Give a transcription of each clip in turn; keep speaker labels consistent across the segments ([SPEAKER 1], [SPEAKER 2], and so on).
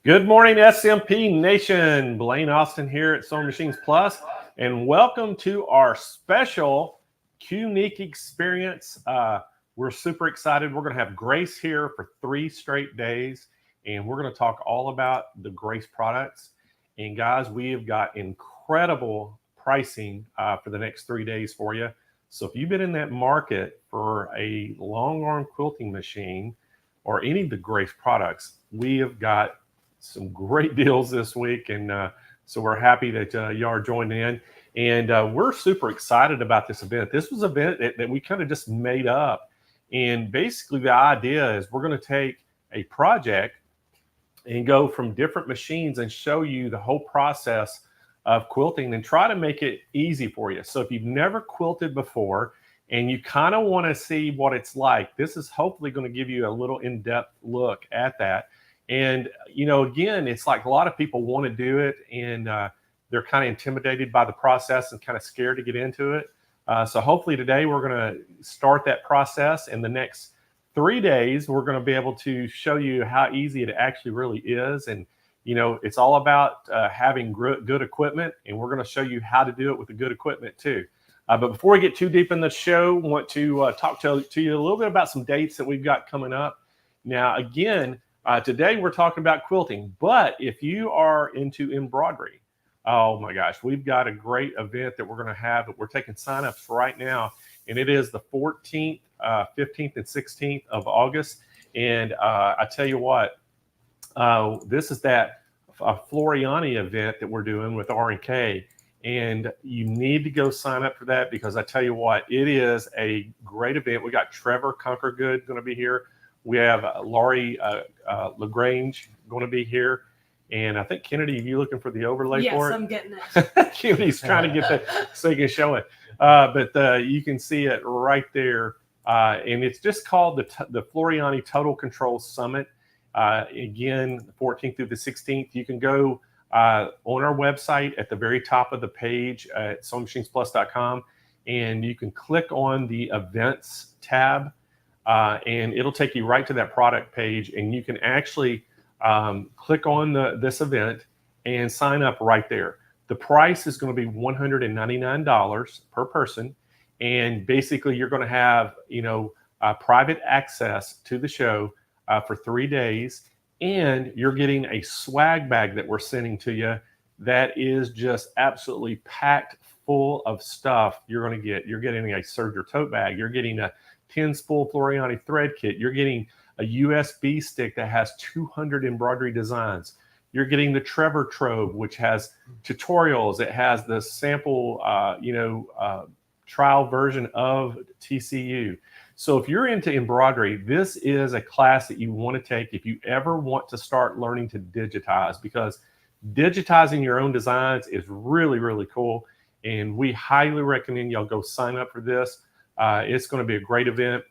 [SPEAKER 1] Good morning, SMP Nation. Blaine Austin here at Sewing Machines Plus, and welcome to our special Qnique experience. We're super excited. We're going to have Grace here for 3 straight days, and we're going to talk all about the Grace products. And guys, we have got incredible pricing for the next 3 days for you. So if you've been in that market for a long arm quilting machine or any of the Grace products, we have got some great deals this week, and so we're happy that y'all are joining in, and we're super excited about this event. This was an event that we kind of just made up, and basically the idea is we're going to take a project and go from different machines and show you the whole process of quilting and try to make it easy for you. So if you've never quilted before and you kind of want to see what it's like, this is hopefully going to give you a little in-depth look at that. And, you know, again, it's like a lot of people want to do it, and they're kind of intimidated by the process and kind of scared to get into it. So hopefully today we're going to start that process. In the next 3 days, we're going to be able to show you how easy it actually really is. And, you know, it's all about having good equipment, and we're going to show you how to do it with the good equipment too. But before we get too deep in the show, I want to talk to you a little bit about some dates that we've got coming up. Now, again, today we're talking about quilting, but if you are into embroidery, oh my gosh, we've got a great event that we're going to have. We're taking signups right now, and it is the 14th, 15th, and 16th of August. And I tell you what, this is that Floriani event that we're doing with R&K, and you need to go sign up for that, because I tell you what, it is a great event. We got Trevor Conquergood going to be here. We have Laurie LaGrange going to be here. And I think, Kennedy, are you looking for the overlay for it?
[SPEAKER 2] Yes, I'm getting it.
[SPEAKER 1] Kennedy's trying to get that so you can show it. But you can see it right there. And it's just called the Floriani Total Control Summit. Again, the 14th through the 16th. You can go on our website at the very top of the page at SewingMachinesPlus.com, and you can click on the events tab. And it'll take you right to that product page, and you can actually click on this event and sign up right there. The price is going to be $199 per person, and basically you're going to have, you know, private access to the show for 3 days, and you're getting a swag bag that we're sending to you that is just absolutely packed full of stuff. You're getting a serge or tote bag. You're getting a 10-spool Floriani thread kit. You're getting a USB stick that has 200 embroidery designs. You're getting the Trevor Trove, which has tutorials. It has the sample, trial version of TCU. So if you're into embroidery, this is a class that you want to take if you ever want to start learning to digitize, because digitizing your own designs is really, really cool. And we highly recommend y'all go sign up for this. It's going to be a great event.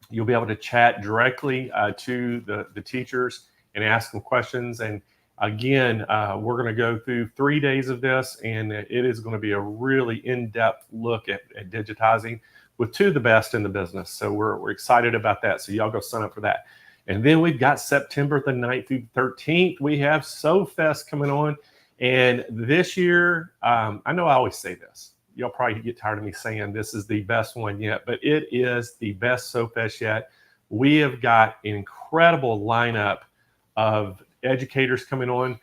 [SPEAKER 1] You'll be able to chat directly to the teachers and ask them questions. And again, we're going to go through 3 days of this, and it is going to be a really in-depth look at digitizing with 2 of the best in the business. So we're excited about that. So y'all go sign up for that. And then we've got September the 9th through the 13th. We have SewFest coming on. And this year, I know I always say this. You'll probably get tired of me saying this is the best one yet, but it is the best SewFest yet. We have got an incredible lineup of educators coming on.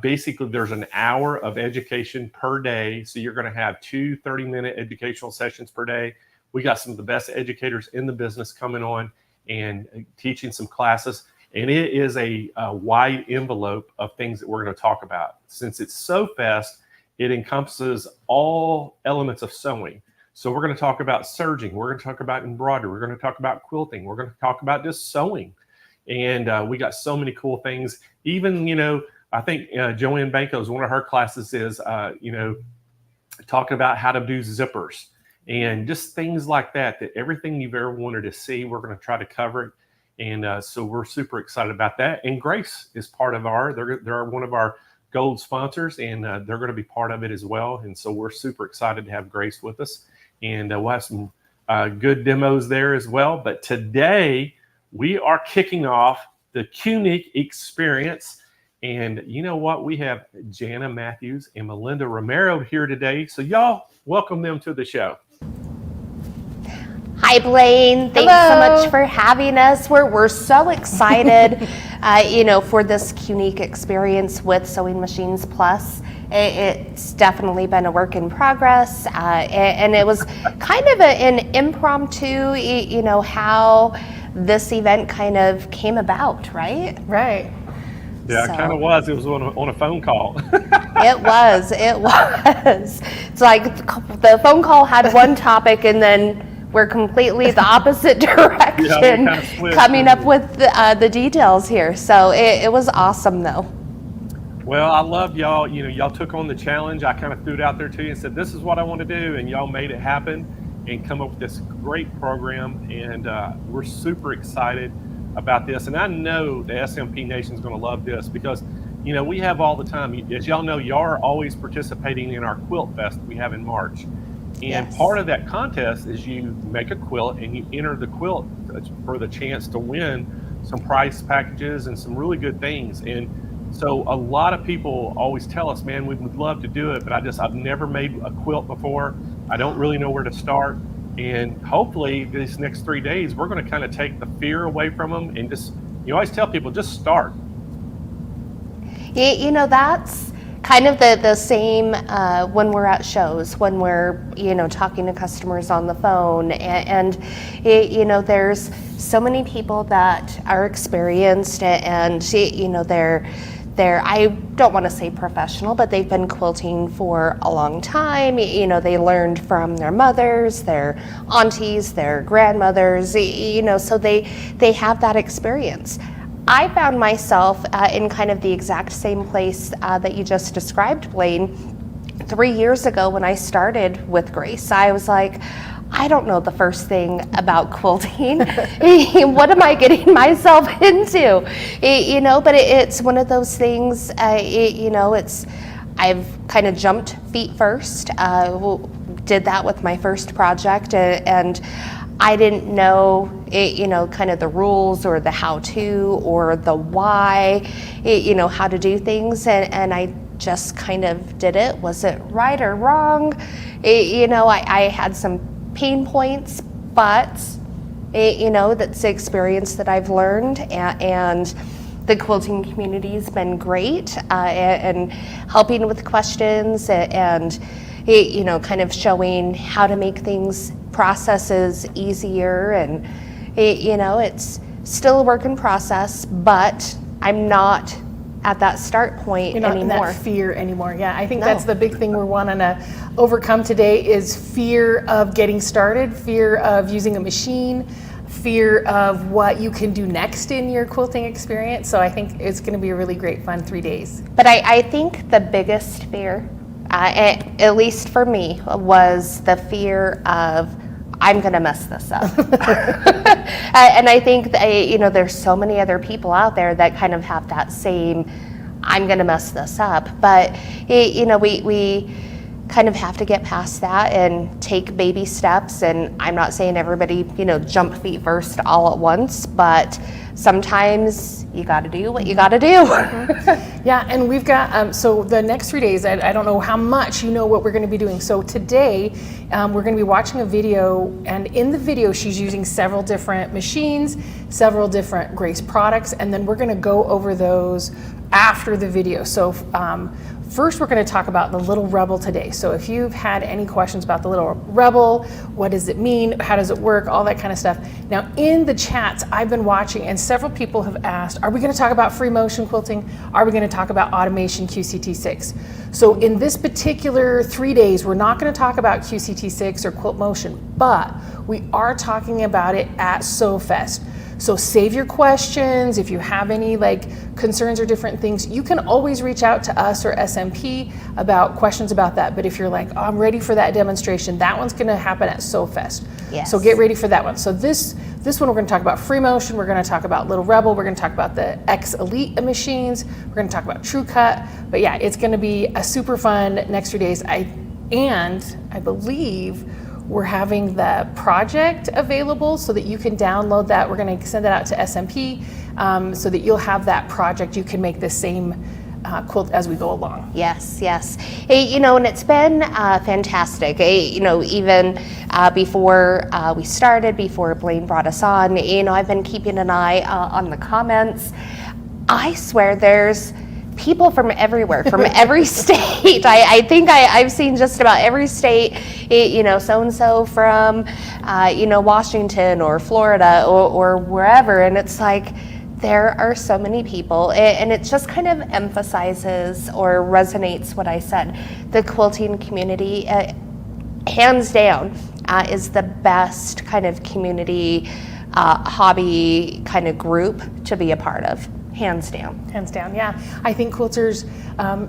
[SPEAKER 1] Basically, there's an hour of education per day. So you're going to have 2 30-minute educational sessions per day. We got some of the best educators in the business coming on and teaching some classes. And it is a wide envelope of things that we're going to talk about. Since it's SewFest, it encompasses all elements of sewing. So we're going to talk about serging. We're going to talk about embroidery. We're going to talk about quilting. We're going to talk about just sewing. And we got so many cool things. Even, you know, I think Joanne Banco's, one of her classes is, talking about how to do zippers and just things like that, that everything you've ever wanted to see, we're going to try to cover it. And so we're super excited about that. And Grace is part of they're one of our gold sponsors, and they're going to be part of it as well. And so we're super excited to have Grace with us, and we'll have some good demos there as well. But today we are kicking off the Qnique experience, And you know what? We have Jana Matthews and Melinda Romero here today. So y'all welcome them to the show.
[SPEAKER 2] Hi, Blaine. Thanks so much for having us. We're so excited, for this Qnique experience with Sewing Machines Plus. It's definitely been a work in progress, and it was kind of an impromptu, how this event kind of came about, right?
[SPEAKER 3] Right.
[SPEAKER 1] Yeah, it kind of was. It was on a phone call.
[SPEAKER 2] It was. It's like the phone call had one topic, and then we're completely the opposite direction, coming up with the details here. So it was awesome, though.
[SPEAKER 1] Well, I love y'all. Y'all took on the challenge. I kind of threw it out there to you and said, this is what I want to do. And y'all made it happen and come up with this great program. And we're super excited about this. And I know the SMP Nation is going to love this because, we have all the time. As y'all know, y'all are always participating in our Quilt Fest we have in March. And part of that contest is you make a quilt and you enter the quilt for the chance to win some prize packages and some really good things. And so a lot of people always tell us, man, we would love to do it, but I've never made a quilt before. I don't really know where to start. And hopefully these next 3 days, we're going to kind of take the fear away from them and you always tell people, just start.
[SPEAKER 2] That's kind of the same when we're at shows, when we're, talking to customers on the phone. And there's so many people that are experienced and, they're, I don't want to say professional, but they've been quilting for a long time. They learned from their mothers, their aunties, their grandmothers, so they have that experience. I found myself in kind of the exact same place that you just described, Blaine. 3 years ago when I started with Grace, I was like, I don't know the first thing about quilting. What am I getting myself into? But it's one of those things, I've kind of jumped feet first, did that with my first project, and I didn't know, kind of the rules or the how-to or the why, how to do things, and I just kind of did it. Was it right or wrong? I had some pain points, but, that's the experience that I've learned, and the quilting community's been great, and helping with questions and kind of showing how to make processes easier, and it's still a work in process, but I'm not at that start point
[SPEAKER 3] You're not
[SPEAKER 2] anymore.
[SPEAKER 3] in that fear anymore. Yeah, I think that's the big thing we're wanting to overcome today is fear of getting started, fear of using a machine, fear of what you can do next in your quilting experience. So I think it's going to be a really great fun 3 days.
[SPEAKER 2] But I think the biggest fear, at least for me, was the fear of I'm going to mess this up. And I think that, there's so many other people out there that kind of have that same I'm going to mess this up. But, we kind of have to get past that and take baby steps. And I'm not saying everybody, jump feet first all at once, but sometimes you got to do what you got to do.
[SPEAKER 3] Yeah, and we've got, so the next 3 days, I don't know how much what we're going to be doing. So today, we're going to be watching a video, and in the video, she's using several different machines, several different Grace products, and then we're going to go over those after the video. So first, we're going to talk about the Little Rebel today. So if you've had any questions about the Little Rebel, what does it mean, how does it work, all that kind of stuff. Now, in the chats, I've been watching, and several people have asked, are we going to talk about free motion quilting? Are we going to talk about automation QCT6? So in this particular 3 days, we're not going to talk about QCT6 or quilt motion, but we are talking about it at SewFest. So save your questions. If you have any concerns or different things, you can always reach out to us or SMP about questions about that. But if you're like, oh, I'm ready for that demonstration, that one's going to happen at SewFest.
[SPEAKER 2] Yes.
[SPEAKER 3] So get ready for that one. So this one, we're going to talk about free motion. We're going to talk about Little Rebel. We're going to talk about the X Elite machines. We're going to talk about True Cut. But yeah, it's going to be a super fun next 3 days. I believe we're having the project available so that you can download that. We're going to send that out to SMP so that you'll have that project. You can make the same quilt as we go along.
[SPEAKER 2] Yes, yes. Hey, and it's been fantastic. Hey, even before we started, before Blaine brought us on, I've been keeping an eye on the comments. I swear there's people from everywhere, from every state. I think I've seen just about every state, so-and-so from, Washington or Florida or wherever. And it's like, there are so many people, and it just kind of emphasizes or resonates what I said. The quilting community, hands down, is the best kind of community, hobby kind of group to be a part of. Hands down.
[SPEAKER 3] Hands down, yeah. I think quilters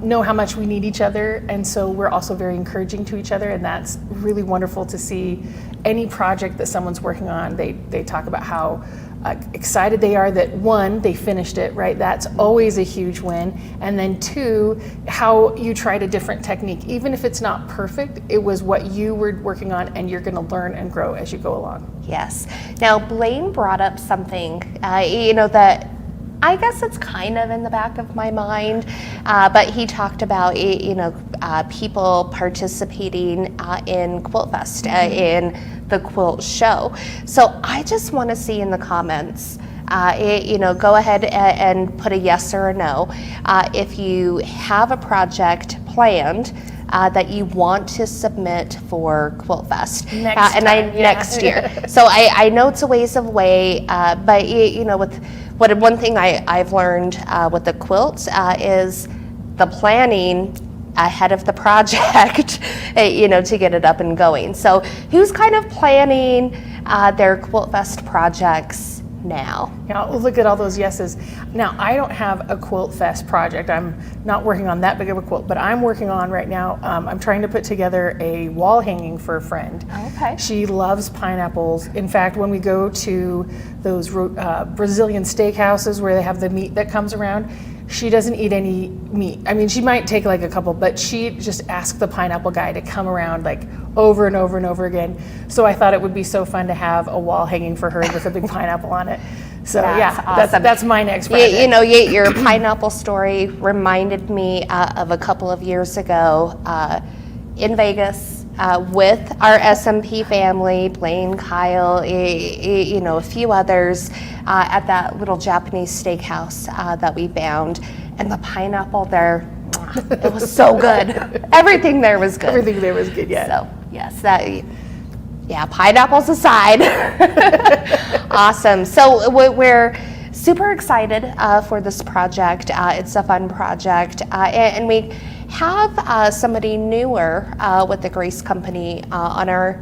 [SPEAKER 3] know how much we need each other, and so we're also very encouraging to each other, and that's really wonderful to see. Any project that someone's working on, they talk about how excited they are that, one, they finished it, right? That's always a huge win. And then two, how you tried a different technique. Even if it's not perfect, it was what you were working on, and you're gonna learn and grow as you go along.
[SPEAKER 2] Yes. Now, Blaine brought up something, that I guess it's kind of in the back of my mind, but he talked about, people participating in Quilt Fest, in the quilt show. So I just want to see in the comments, go ahead and put a yes or a no. If you have a project planned that you want to submit for Quilt Fest next year. So I know it's a ways away, but with one thing I've learned with the quilts is the planning ahead of the project, to get it up and going. So who's kind of planning their Quilt Fest projects now?
[SPEAKER 3] Yeah, look at all those yeses. Now, I don't have a Quilt Fest project. I'm not working on that big of a quilt, but I'm working on right now, I'm trying to put together a wall hanging for a friend.
[SPEAKER 2] Okay.
[SPEAKER 3] She loves pineapples. In fact, when we go to those Brazilian steakhouses where they have the meat that comes around, she doesn't eat any meat. I mean, she might take like a couple, but she just asked the pineapple guy to come around like over and over and over again. So I thought it would be so fun to have a wall hanging for her with a big pineapple on it. So
[SPEAKER 2] awesome.
[SPEAKER 3] that's my next project.
[SPEAKER 2] Your pineapple story reminded me of a couple of years ago in Vegas with our SMP family, Blaine, Kyle, a few others at that little Japanese steakhouse that we found, and the pineapple there, it was so good. Everything there was good.
[SPEAKER 3] Everything there was good, yeah.
[SPEAKER 2] So yes, pineapples aside. Awesome. So we're super excited for this project. It's a fun project, and we have somebody newer with the Grace Company on our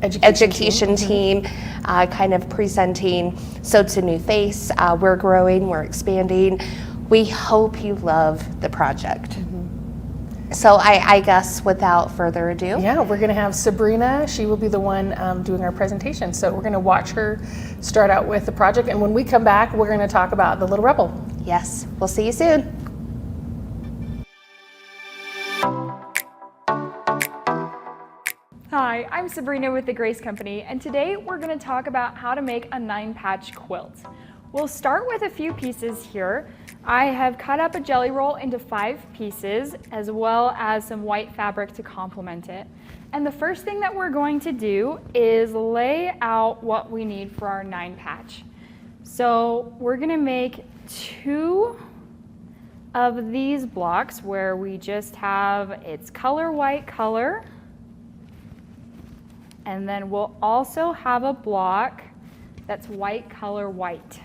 [SPEAKER 2] education team, kind of presenting. So it's a new face. We're growing, we're expanding. We hope you love the project. So I guess without further ado.
[SPEAKER 3] Yeah, we're gonna have Sabrina. She will be the one doing our presentation. So we're gonna watch her start out with the project. And when we come back, we're gonna talk about the Little Rebel.
[SPEAKER 2] Yes, we'll see you soon.
[SPEAKER 4] Hi, I'm Sabrina with the Grace Company, and today we're going to talk about how to make a 9-patch quilt. We'll start with a few pieces here. I have cut up a jelly roll into 5 pieces, as well as some white fabric to complement it. And the first thing that we're going to do is lay out what we need for our 9-patch. So we're going to make 2 of these blocks where we just have its color white color. And then we'll also have a block that's white color white.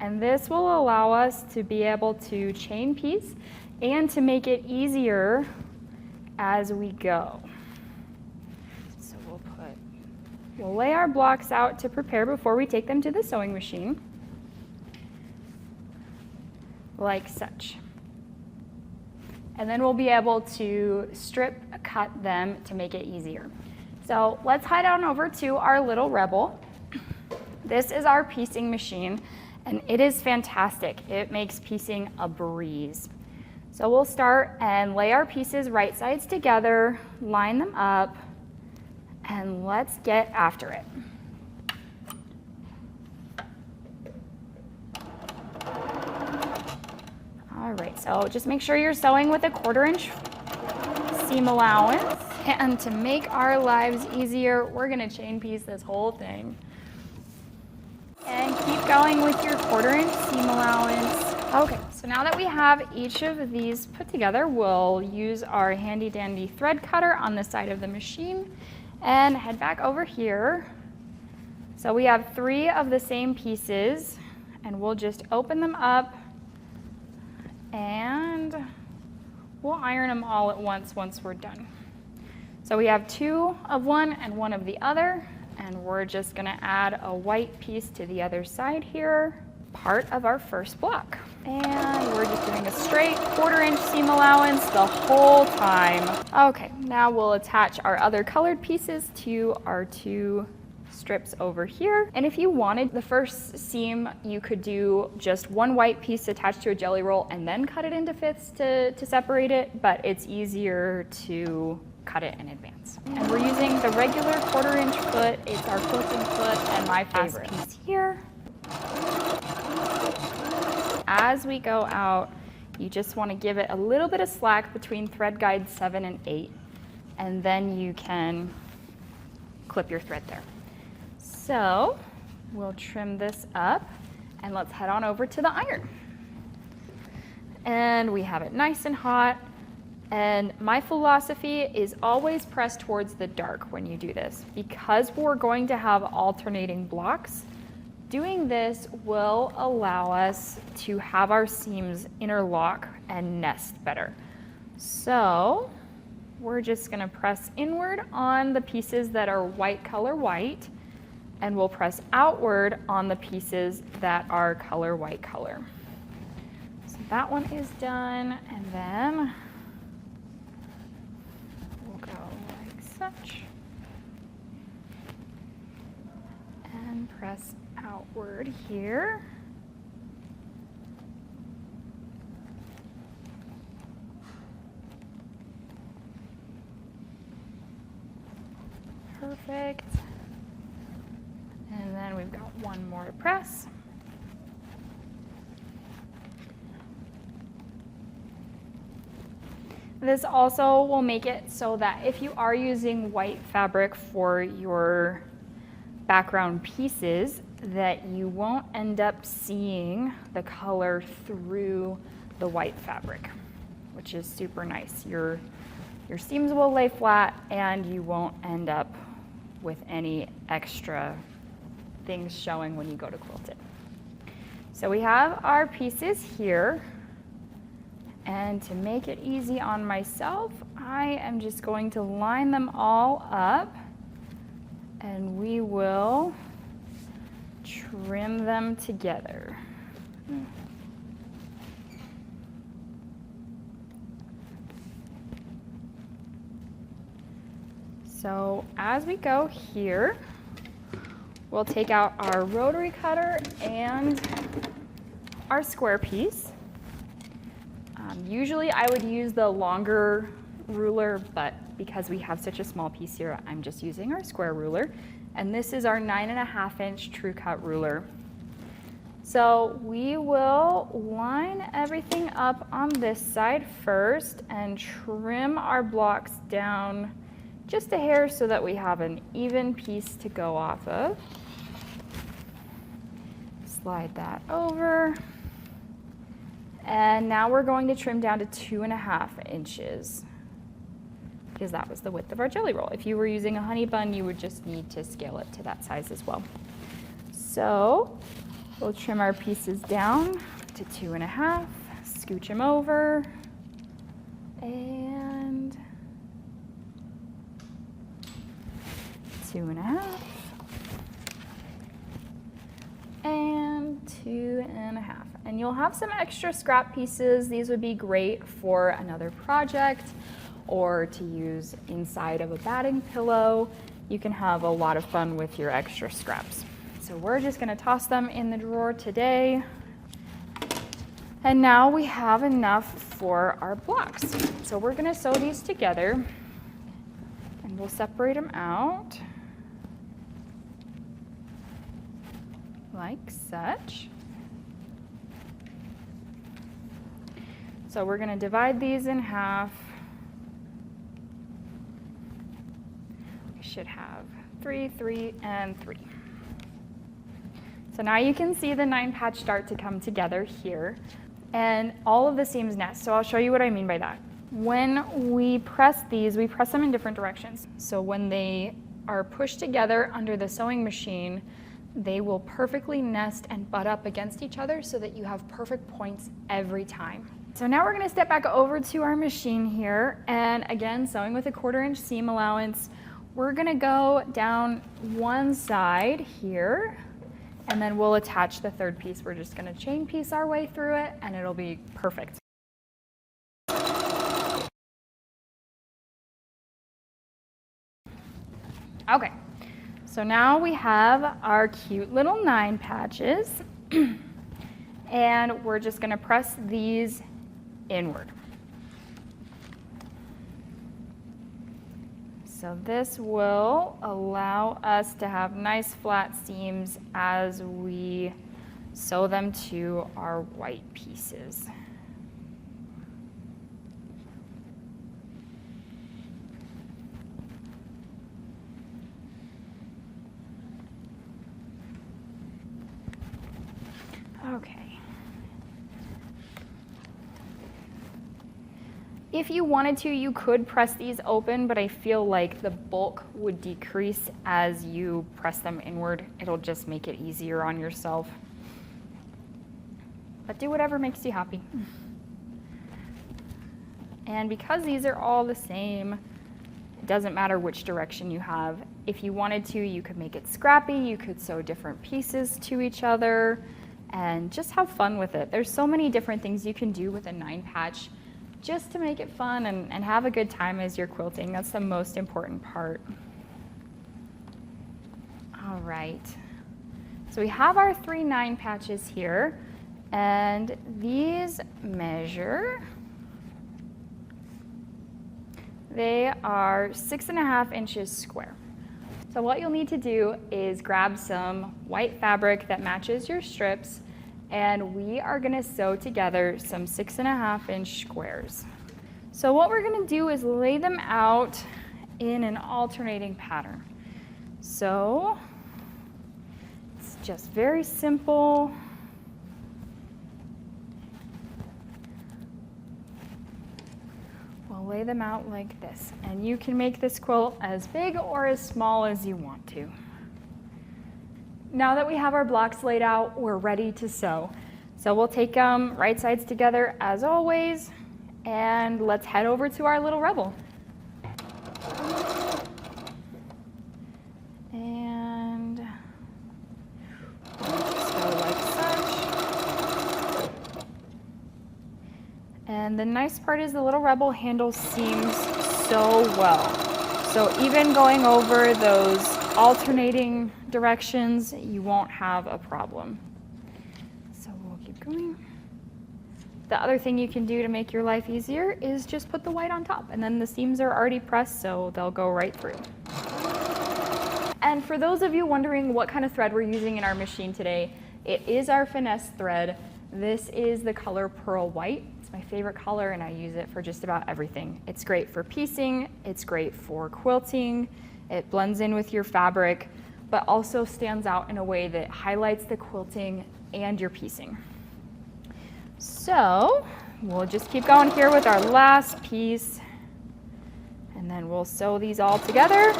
[SPEAKER 4] And this will allow us to be able to chain piece and to make it easier as we go. So we'll lay our blocks out to prepare before we take them to the sewing machine, like such. And then we'll be able to strip cut them to make it easier. So let's head on over to our Little Rebel. This is our piecing machine, and it is fantastic. It makes piecing a breeze. So we'll start and lay our pieces right sides together, line them up, and let's get after it. All All right, so just make sure you're sewing with a 1/4 inch seam allowance. And to make our lives easier, we're gonna chain piece this whole thing. And keep going with your 1/4 inch seam allowance. Okay, so now that we have each of these put together, we'll use our handy dandy thread cutter on the side of the machine and head back over here. So we have 3 of the same pieces, and we'll just open them up and we'll iron them all at once we're done. So we have 2 of one and 1 of the other, and we're just gonna add a white piece to the other side here, part of our first block. And we're just doing a straight 1/4 inch seam allowance the whole time. Okay, now we'll attach our other colored pieces to our 2 strips over here. And if you wanted the first seam, you could do just 1 white piece attached to a jelly roll and then cut it into 5ths to separate it, but it's easier to cut it in advance. And we're using the regular 1/4 inch foot. It's our quilting foot and my favorite piece here. As we go out, you just want to give it a little bit of slack between thread guide 7 and 8, and then you can clip your thread there. So we'll trim this up and let's head on over to the iron. And we have it nice and hot. And my philosophy is always press towards the dark when you do this. Because we're going to have alternating blocks, doing this will allow us to have our seams interlock and nest better. So we're just gonna press inward on the pieces that are white color white, and we'll press outward on the pieces that are color white color. So that one is done, and then we'll go like such and press outward here. Perfect. And then we've got 1 more to press. This also will make it so that if you are using white fabric for your background pieces, that you won't end up seeing the color through the white fabric, which is super nice. Your seams will lay flat and you won't end up with any extra things showing when you go to quilt it. So we have our pieces here, and to make it easy on myself, I am just going to line them all up, and we will trim them together. So as we go here, we'll take out our rotary cutter and our square piece. Usually I would use the longer ruler, but because we have such a small piece here, I'm just using our square ruler. And this is our 9.5 inch true cut ruler. So we will line everything up on this side first and trim our blocks down just a hair so that we have an even piece to go off of. Slide that over. And now we're going to trim down to 2.5 inches because that was the width of our jelly roll. If you were using a honey bun, you would just need to scale it to that size as well. So we'll trim our pieces down to 2.5, scooch them over, and 2.5, and 2.5. And you'll have some extra scrap pieces. These would be great for another project or to use inside of a batting pillow. You can have a lot of fun with your extra scraps. So we're just gonna toss them in the drawer today. And now we have enough for our blocks. So we're gonna sew these together and we'll separate them out like such. So we're going to divide these in half. We should have 3, 3, and 3. So now you can see the 9 patch start to come together here, and all of the seams nest. So I'll show you what I mean by that. When we press these, we press them in different directions. So when they are pushed together under the sewing machine, they will perfectly nest and butt up against each other so that you have perfect points every time. So now we're going to step back over to our machine here, and again, sewing with a 1/4 inch seam allowance. We're going to go down one side here, and then we'll attach the 3rd piece. We're just going to chain piece our way through it, and it'll be perfect. Okay, so now we have our cute little 9 patches, and we're just going to press these inward. So this will allow us to have nice flat seams as we sew them to our white pieces. Okay. If you wanted to, you could press these open, but I feel like the bulk would decrease as you press them inward. It'll just make it easier on yourself. But do whatever makes you happy. And because these are all the same, it doesn't matter which direction you have. If you wanted to, you could make it scrappy. You could sew different pieces to each other and just have fun with it. There's so many different things you can do with a 9 patch just to make it fun and have a good time as you're quilting. That's the most important part. All right, so we have our 3 9 patches here, and these measure, they are 6.5 inches square. So what you'll need to do is grab some white fabric that matches your strips, and we are going to sew together some 6.5 inch squares. So what we're going to do is lay them out in an alternating pattern. So it's just very simple. We'll lay them out like this, and you can make this quilt as big or as small as you want to. Now that we have our blocks laid out, we're ready to sew. So we'll take right sides together as always, and let's head over to our little rebel. And sew like such. And the nice part is the little rebel handle seams so well. So even going over those alternating directions, you won't have a problem. So we'll keep going. The other thing you can do to make your life easier is just put the white on top, and then the seams are already pressed, so they'll go right through. And for those of you wondering what kind of thread we're using in our machine today, it is our finesse thread. This is the color Pearl White. It's my favorite color, and I use it for just about everything. It's great for piecing, it's great for quilting, it blends in with your fabric, but also stands out in a way that highlights the quilting and your piecing. So we'll just keep going here with our last piece, and then we'll sew these all together.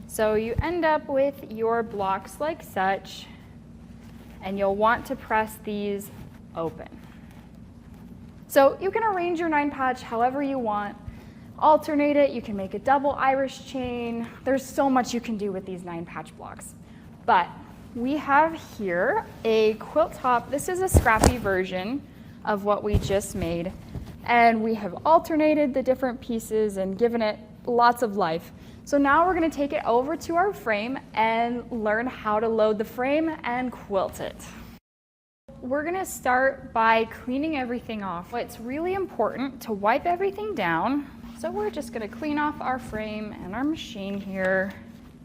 [SPEAKER 4] So you end up with your blocks like such, and you'll want to press these open. So you can arrange your 9 patch however you want. Alternate it, you can make a double Irish chain. There's so much you can do with these 9 patch blocks. But we have here a quilt top. This is a scrappy version of what we just made. And we have alternated the different pieces and given it lots of life. So now we're gonna take it over to our frame and learn how to load the frame and quilt it. We're gonna start by cleaning everything off. It's really important to wipe everything down. So we're just gonna clean off our frame and our machine here.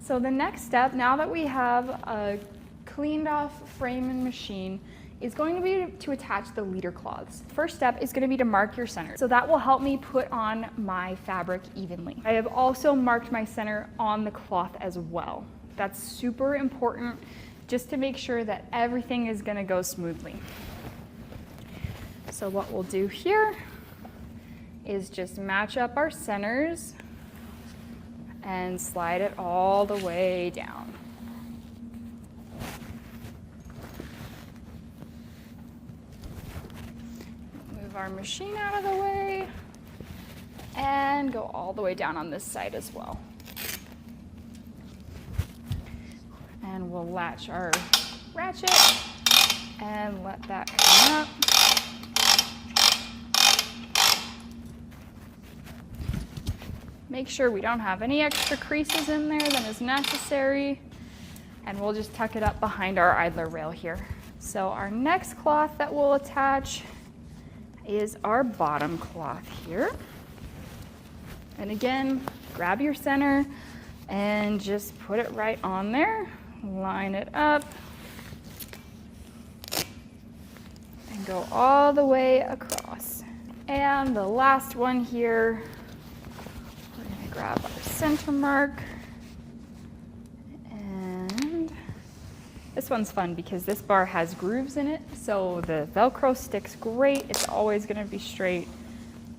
[SPEAKER 4] So the next step, now that we have a cleaned off frame and machine, is going to be to attach the leader cloths. First step is going to be to mark your center. So that will help me put on my fabric evenly. I have also marked my center on the cloth as well. That's super important just to make sure that everything is going to go smoothly. So what we'll do here is just match up our centers and slide it all the way down. Move our machine out of the way and go all the way down on this side as well. And we'll latch our ratchet and let that come up. Make sure we don't have any extra creases in there than is necessary. And we'll just tuck it up behind our idler rail here. So our next cloth that we'll attach is our bottom cloth here. And again, grab your center and just put it right on there. Line it up and go all the way across. And the last one here, we're going to grab our center mark. And this one's fun because this bar has grooves in it, so the Velcro sticks great. It's always going to be straight,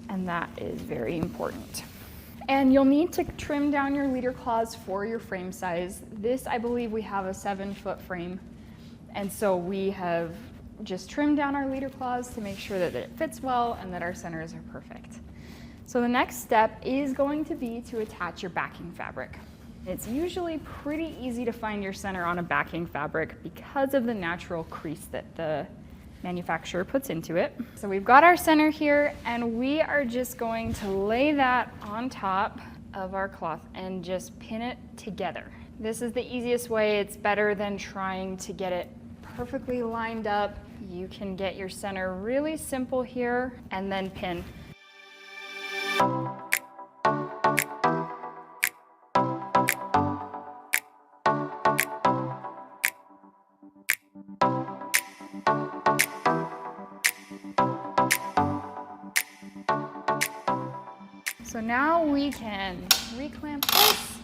[SPEAKER 4] and that is very important. And you'll need to trim down your leader cloths for your frame size. This, I believe we have a 7-foot frame. And so we have just trimmed down our leader cloths to make sure that it fits well and that our centers are perfect. So the next step is going to be to attach your backing fabric. It's usually pretty easy to find your center on a backing fabric because of the natural crease that the manufacturer puts into it. So we've got our center here, and we are just going to lay that on top of our cloth and just pin it together. This is the easiest way. It's better than trying to get it perfectly lined up. You can get your center really simple here and then pin. So now we can reclamp this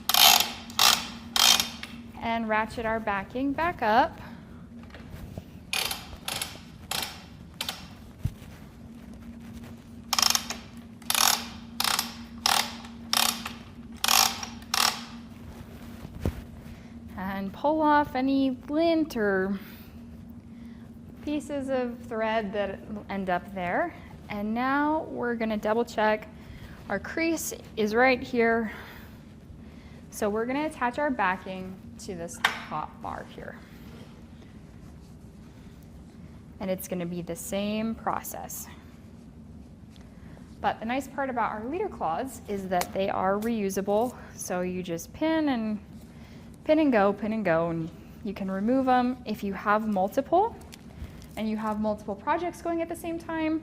[SPEAKER 4] and ratchet our backing back up. And pull off any lint or pieces of thread that end up there. And now we're going to double check. Our crease is right here. So we're going to attach our backing to this top bar here. And it's going to be the same process. But the nice part about our leader cloths is that they are reusable. So you just pin and go, and you can remove them. If you have multiple and you have multiple projects going at the same time,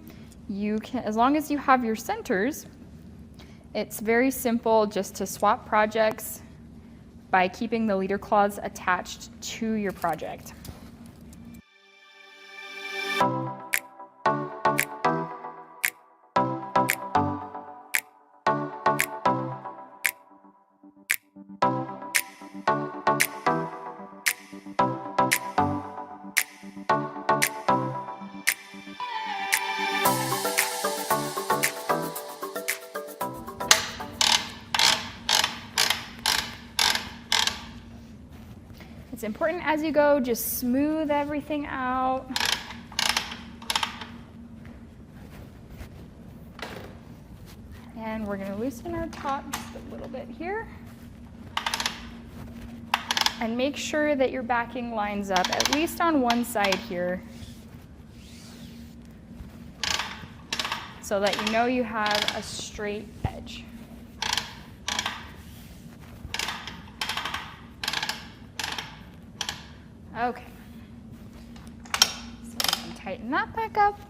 [SPEAKER 4] you can, as long as you have your centers, it's very simple just to swap projects by keeping the leader cloths attached to your project. It's important as you go, just smooth everything out. And we're going to loosen our top just a little bit here. And make sure that your backing lines up, at least on one side here, so that you know you have a straight edge. Okay, so we can tighten that back up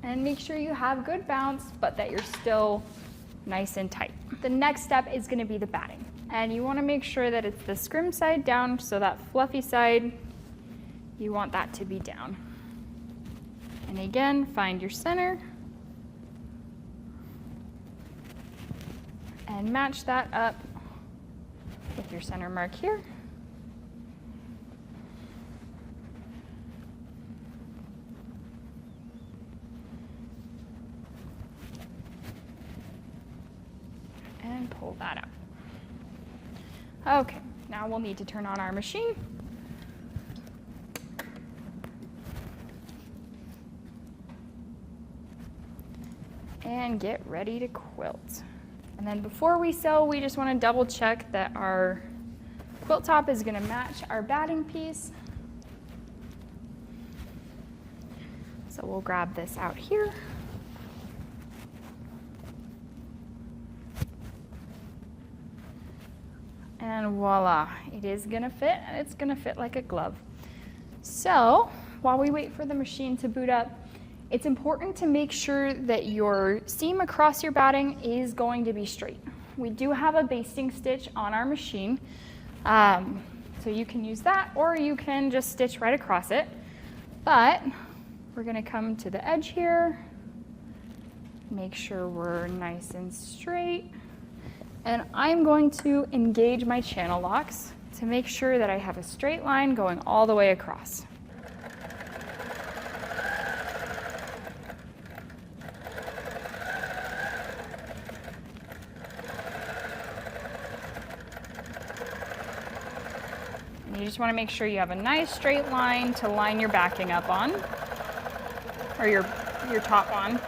[SPEAKER 4] and make sure you have good bounce, but that you're still nice and tight. The next step is going to be the batting. And you want to make sure that it's the scrim side down, so that fluffy side, you want that to be down. And again, find your center and match that up with your center mark here. And pull that out. Okay, now we'll need to turn on our machine. And get ready to quilt. And then before we sew, we just want to double check that our quilt top is going to match our batting piece. So we'll grab this out here. And voila, it is gonna fit, and it's gonna fit like a glove. So while we wait for the machine to boot up, it's important to make sure that your seam across your batting is going to be straight. We do have a basting stitch on our machine, so you can use that, or you can just stitch right across it. But we're gonna come to the edge here, make sure we're nice and straight. And I'm going to engage my channel locks to make sure that I have a straight line going all the way across. And you just want to make sure you have a nice straight line to line your backing up on, or your top on.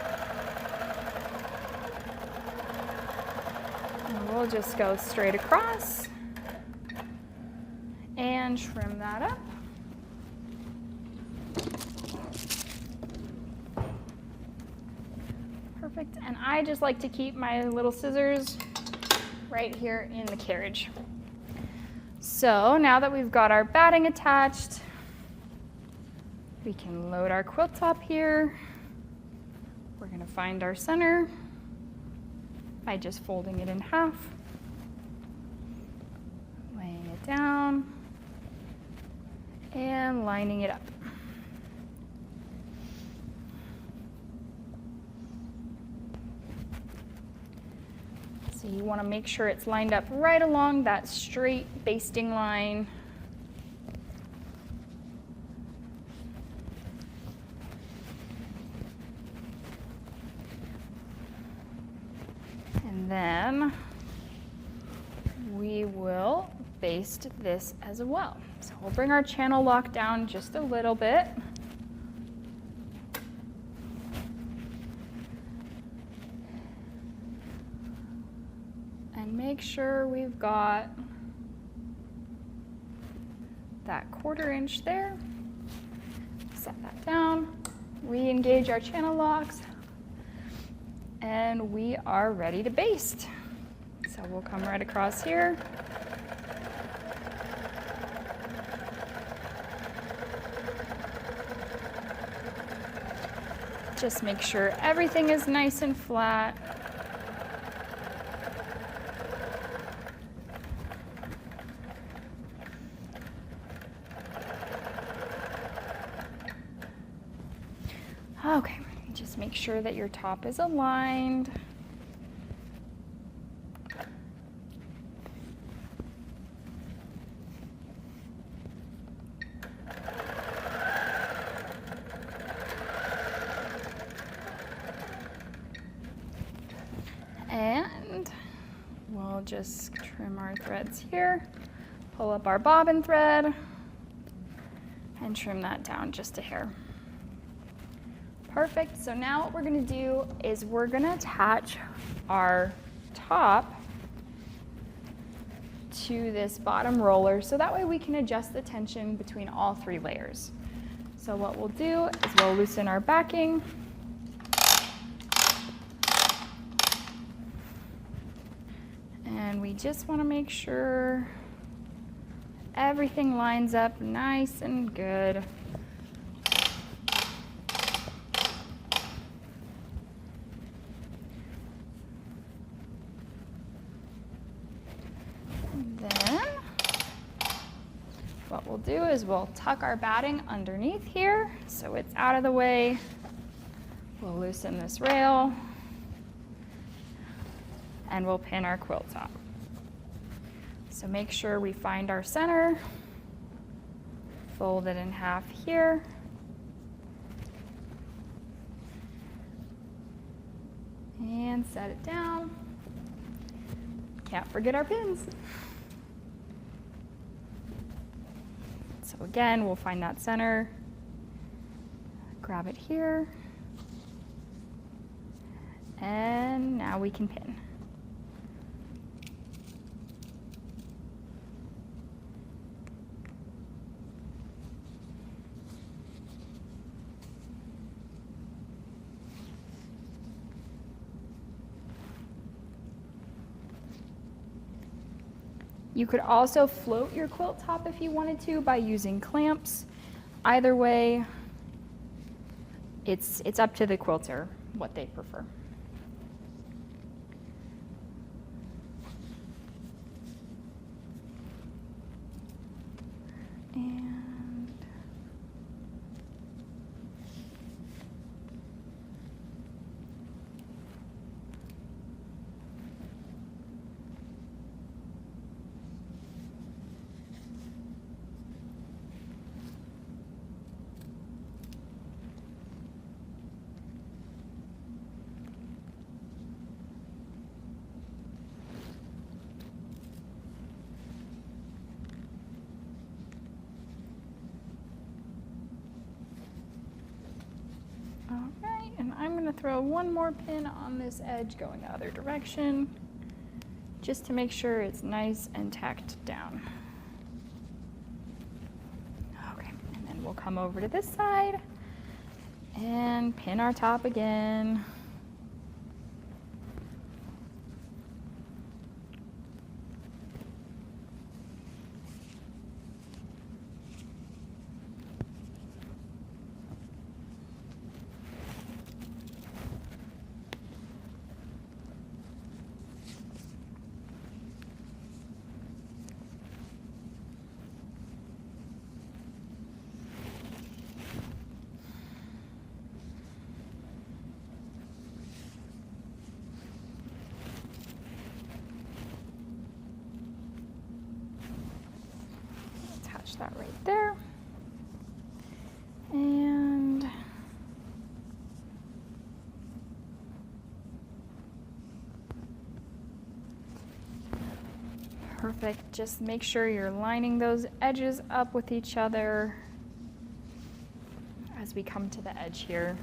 [SPEAKER 4] We'll just go straight across and trim that up. Perfect, and I just like to keep my little scissors right here in the carriage. So now that we've got our batting attached, we can load our quilt top here. We're gonna find our center by just folding it in half, laying it down, and lining it up. So you want to make sure it's lined up right along that straight basting line. And then we will baste this as well. So we'll bring our channel lock down just a little bit. And make sure we've got that 1/4 inch there. Set that down. Re-engage our channel locks. And we are ready to baste. So we'll come right across here. Just make sure everything is nice and flat. Okay, just make sure that your top is aligned. And we'll just trim our threads here, pull up our bobbin thread, and trim that down just a hair. Perfect, so now what we're gonna do is we're gonna attach our top to this bottom roller so that way we can adjust the tension between all 3 layers. So what we'll do is we'll loosen our backing. And we just wanna make sure everything lines up nice and good. do is we'll tuck our batting underneath here so it's out of the way. We'll loosen this rail and we'll pin our quilt top. So make sure we find our center, fold it in half here. And set it down. Can't forget our pins. So again, we'll find that center, grab it here, and now we can pin. You could also float your quilt top if you wanted to by using clamps. Either way, it's up to the quilter what they prefer. Alright, and I'm going to throw one more pin on this edge going the other direction, just to make sure it's nice and tacked down. Okay, and then we'll come over to this side and pin our top again. That right there. And perfect. Just make sure you're lining those edges up with each other as we come to the edge here.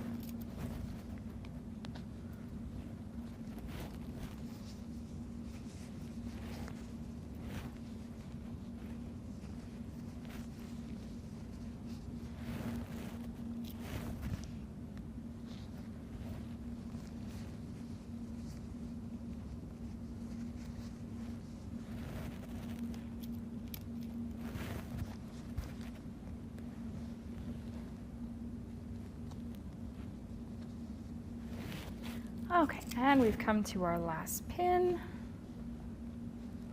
[SPEAKER 4] Okay, and we've come to our last pin.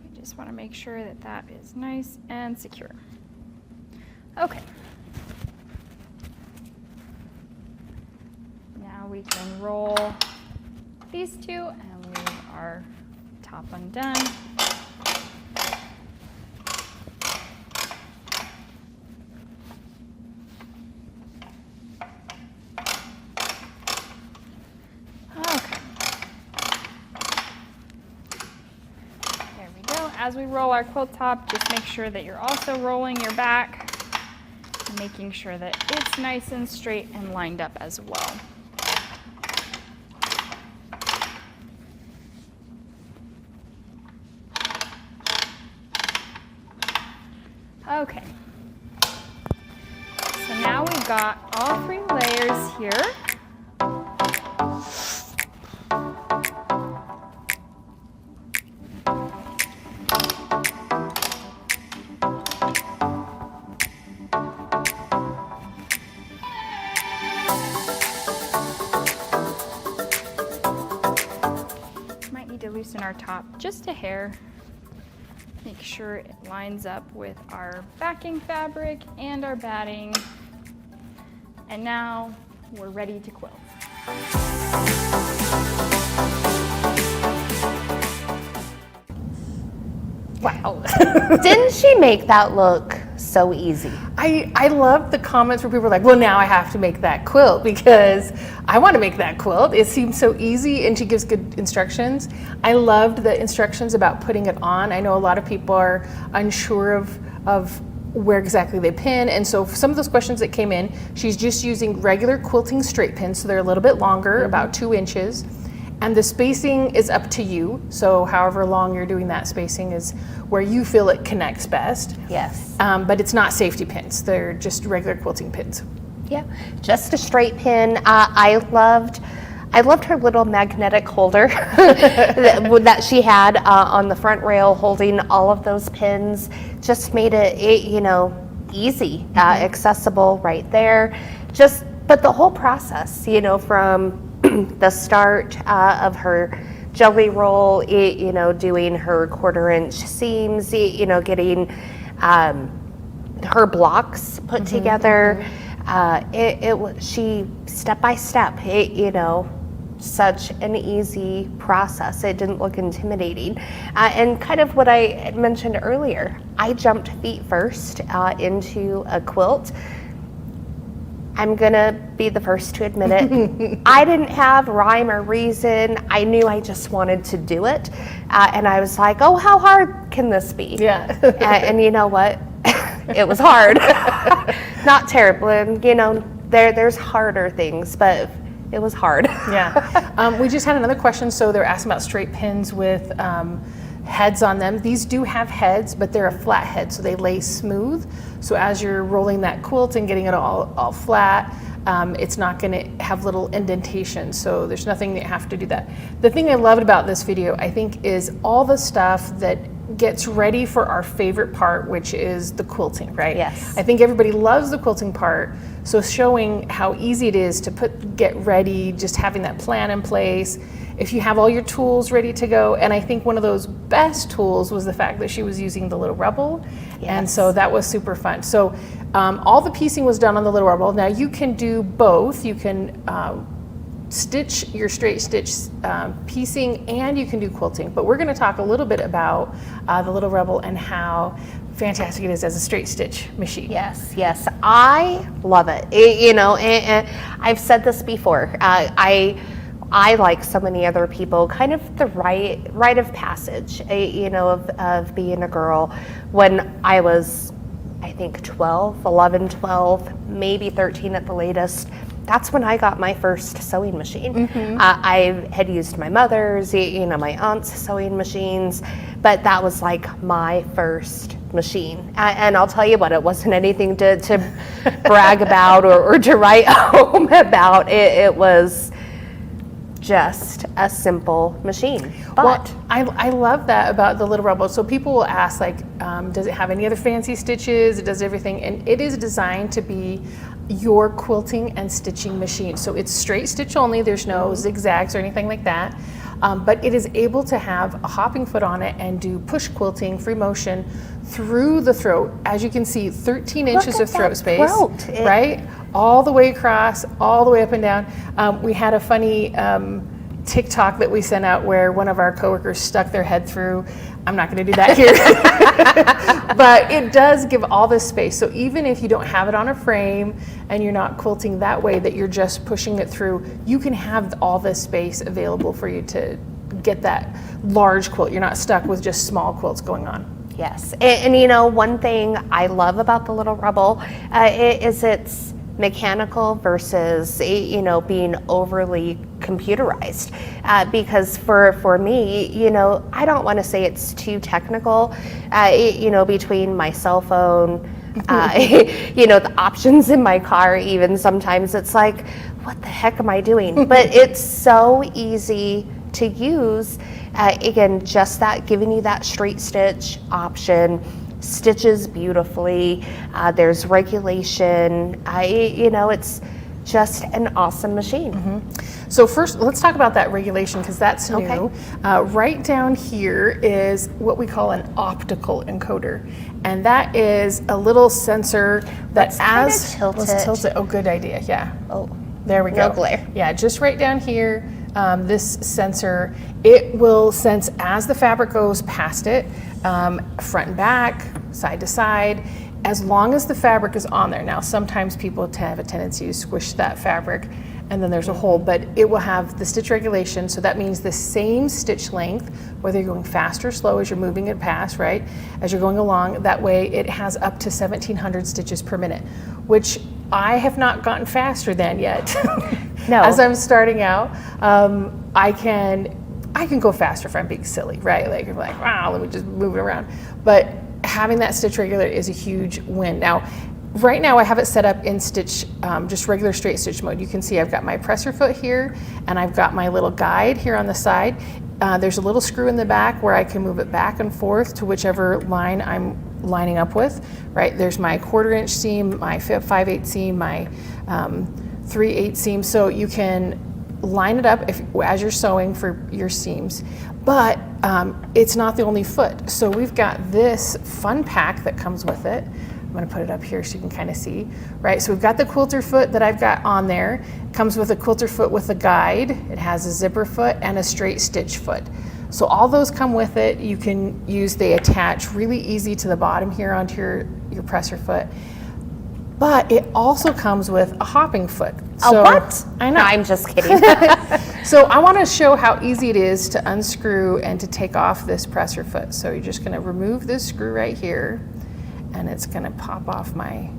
[SPEAKER 4] We just want to make sure that that is nice and secure. Okay. Now we can roll these two and leave our top undone. As we roll our quilt top, just make sure that you're also rolling your back, making sure that it's nice and straight and lined up as well. Okay, so now we've got all three layers here. Loosen our top just a hair. Make make sure it lines up with our backing fabric and our batting. And now we're ready to quilt.
[SPEAKER 2] Wow. Didn't she make that look so easy?
[SPEAKER 3] I love the comments where people are like, well, now I have to make that quilt because I want to make that quilt. It seems so easy, and she gives good instructions. I loved the instructions about putting it on. I know a lot of people are unsure of where exactly they pin, and so for some of those questions that came in, she's just using regular quilting straight pins, so they're a little bit longer, about 2 inches. And the spacing is up to you, so however long you're doing that spacing is where you feel it connects best.
[SPEAKER 2] Yes.
[SPEAKER 3] But it's not safety pins, they're just regular quilting pins.
[SPEAKER 2] Yeah, just a straight pin. I loved her little magnetic holder that she had on the front rail, holding all of those pins. Just made it easy, accessible right there. But the whole process, from the start of her jelly roll, doing her 1/4 inch seams, getting her blocks put together. She step by step, such an easy process. It didn't look intimidating. And kind of what I mentioned earlier, I jumped feet first into a quilt. I'm gonna be the first to admit it. I didn't have rhyme or reason. I knew I just wanted to do it. And I was like, oh, how hard can this be?
[SPEAKER 3] Yeah.
[SPEAKER 2] And you know what? It was hard. Not terrible. And there's harder things, but it was hard.
[SPEAKER 3] Yeah. We just had another question. So they're asking about straight pins with heads on them. These do have heads, but they're a flat head, so they lay smooth. So as you're rolling that quilt and getting it all flat, it's not going to have little indentations. So there's nothing that you have to do that. The thing I loved about this video, I think, is all the stuff that gets ready for our favorite part, which is the quilting, right?
[SPEAKER 2] Yes.
[SPEAKER 3] I think everybody loves the quilting part. So showing how easy it is to get ready, just having that plan in place. If you have all your tools ready to go, and I think one of those best tools was the fact that she was using the Little Rebel, and so that was super fun. So all the piecing was done on the Little Rebel. Now you can do both. You can stitch your straight stitch piecing, and you can do quilting. But we're going to talk a little bit about the Little Rebel and how fantastic it is as a straight stitch machine.
[SPEAKER 2] Yes, I love it. And I've said this before. I, like so many other people, kind of the rite of passage, of being a girl. When I was, I think 11, 12, maybe 13 at the latest, that's when I got my first sewing machine. I had used my mother's, my aunt's sewing machines, but that was like my first machine. And I'll tell you what, it wasn't anything to brag about or to write home about. It was just a simple machine. But
[SPEAKER 3] well, I love that about the Little Rebel. So people will ask, like, does it have any other fancy stitches? It does everything, and it is designed to be your quilting and stitching machine. So it's straight stitch only. There's no zigzags or anything like that. But it is able to have a hopping foot on it and do push quilting, free motion through the throat. As you can see, 13 inches of throat space, right? All the way across, all the way up and down. We had a funny TikTok that we sent out where one of our coworkers stuck their head through. I'm not going to do that here. But it does give all this space. So even if you don't have it on a frame and you're not quilting that way, that you're just pushing it through, you can have all this space available for you to get that large quilt. You're not stuck with just small quilts going on.
[SPEAKER 2] Yes, and one thing I love about the Little Rebel is its mechanical versus being overly computerized, because for me, I don't want to say it's too technical, between my cell phone, the options in my car, even sometimes it's like, what the heck am I doing? But it's so easy to use. Again, just that, giving you that straight stitch option, stitches beautifully. There's regulation. It's just an awesome machine.
[SPEAKER 3] So first, let's talk about that regulation, because that's new.
[SPEAKER 2] Okay.
[SPEAKER 3] Right down here is what we call an optical encoder. And that is a little sensor that
[SPEAKER 2] Let's tilt it.
[SPEAKER 3] Oh, good idea, yeah.
[SPEAKER 2] Oh,
[SPEAKER 3] there we go.
[SPEAKER 2] no glare.
[SPEAKER 3] Yeah, just right down here, this sensor, it will sense as the fabric goes past it, front and back, side to side, as long as the fabric is on there. Now, sometimes people have a tendency to squish that fabric and then there's a hole, but it will have the stitch regulation. So that means the same stitch length, whether you're going fast or slow as you're moving it past, right? As you're going along, that way it has up to 1,700 stitches per minute, which I have not gotten faster than yet.
[SPEAKER 2] No.
[SPEAKER 3] As I'm starting out, I can go faster if I'm being silly, right? Like, I'm like, wow, let me just move it around. But having that stitch regulator is a huge win. Now, right now I have it set up in stitch, just regular straight stitch mode. You can see I've got my presser foot here, and I've got my little guide here on the side. There's a little screw in the back where I can move it back and forth to whichever line I'm lining up with, right? There's my 1/4 inch seam, my 5/8 seam, my 3/8 seam. So you can line it up as you're sewing for your seams. But it's not the only foot. So we've got this fun pack that comes with it. I'm gonna put it up here so you can kind of see, right? So we've got the quilter foot that I've got on there. It comes with a quilter foot with a guide. It has a zipper foot and a straight stitch foot. So all those come with it. You can use, they attach really easy to the bottom here onto your presser foot. But it also comes with a hopping foot.
[SPEAKER 2] So, what?
[SPEAKER 3] I know.
[SPEAKER 2] No, I'm just kidding.
[SPEAKER 3] So I want to show how easy it is to unscrew and to take off this presser foot. So you're just going to remove this screw right here, and it's going to pop off my,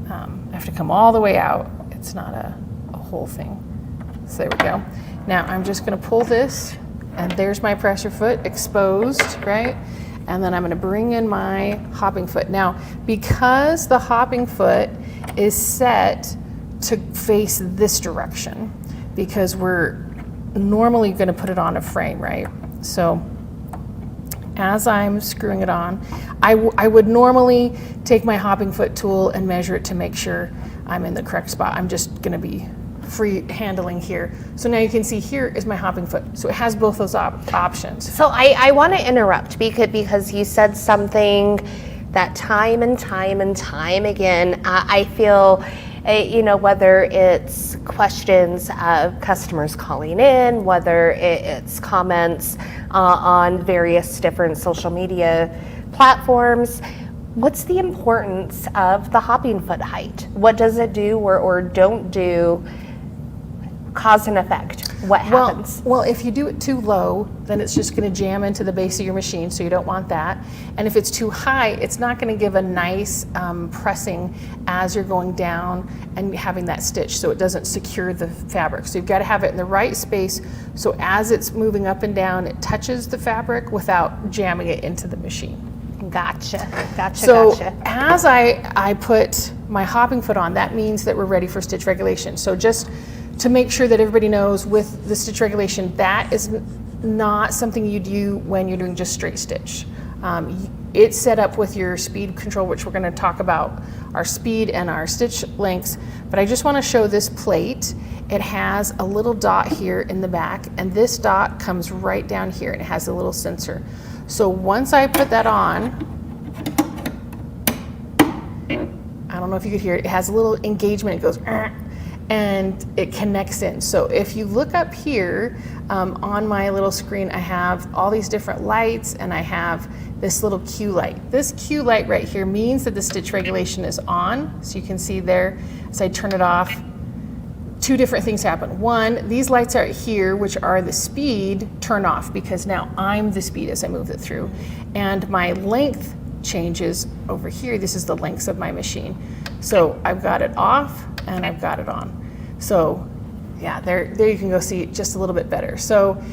[SPEAKER 3] I have to come all the way out. It's not a whole thing. So there we go. Now I'm just going to pull this, and there's my presser foot exposed, right? And then I'm going to bring in my hopping foot. Now, because the hopping foot is set to face this direction, because we're normally going to put it on a frame, right? So as I'm screwing it on, I would normally take my hopping foot tool and measure it to make sure I'm in the correct spot. I'm just going to be free handling here. So now you can see here is my hopping foot. So it has both those options.
[SPEAKER 2] So I want to interrupt because you said something that time and time again, I feel, you know, whether it's questions of customers calling in, whether it's comments on various different social media platforms, what's the importance of the hopping foot height? What does it do or don't do? Cause and effect. What happens?
[SPEAKER 3] Well, if you do it too low, then it's just going to jam into the base of your machine, so you don't want that. And if it's too high, it's not going to give a nice pressing as you're going down and having that stitch, so it doesn't secure the fabric. So you've got to have it in the right space, so as it's moving up and down, it touches the fabric without jamming it into the machine.
[SPEAKER 2] Gotcha.
[SPEAKER 3] So as I put my hopping foot on, that means that we're ready for stitch regulation. So just to make sure that everybody knows, with the stitch regulation, that is not something you do when you're doing just straight stitch. It's set up with your speed control, which we're going to talk about our speed and our stitch lengths, but I just want to show this plate. It has a little dot here in the back, and this dot comes right down here, and it has a little sensor. So once I put that on, I don't know if you could hear it, it has a little engagement, it goes and it connects in. So if you look up here on my little screen, I have all these different lights, and I have this little Q light. This Q light right here means that the stitch regulation is on. So you can see there, as I turn it off, two different things happen. One, these lights out here, which are the speed, turn off, because now I'm the speed as I move it through. And my length changes over here. This is the lengths of my machine. So I've got it off and I've got it on. So yeah, there you can go see it just a little bit better. So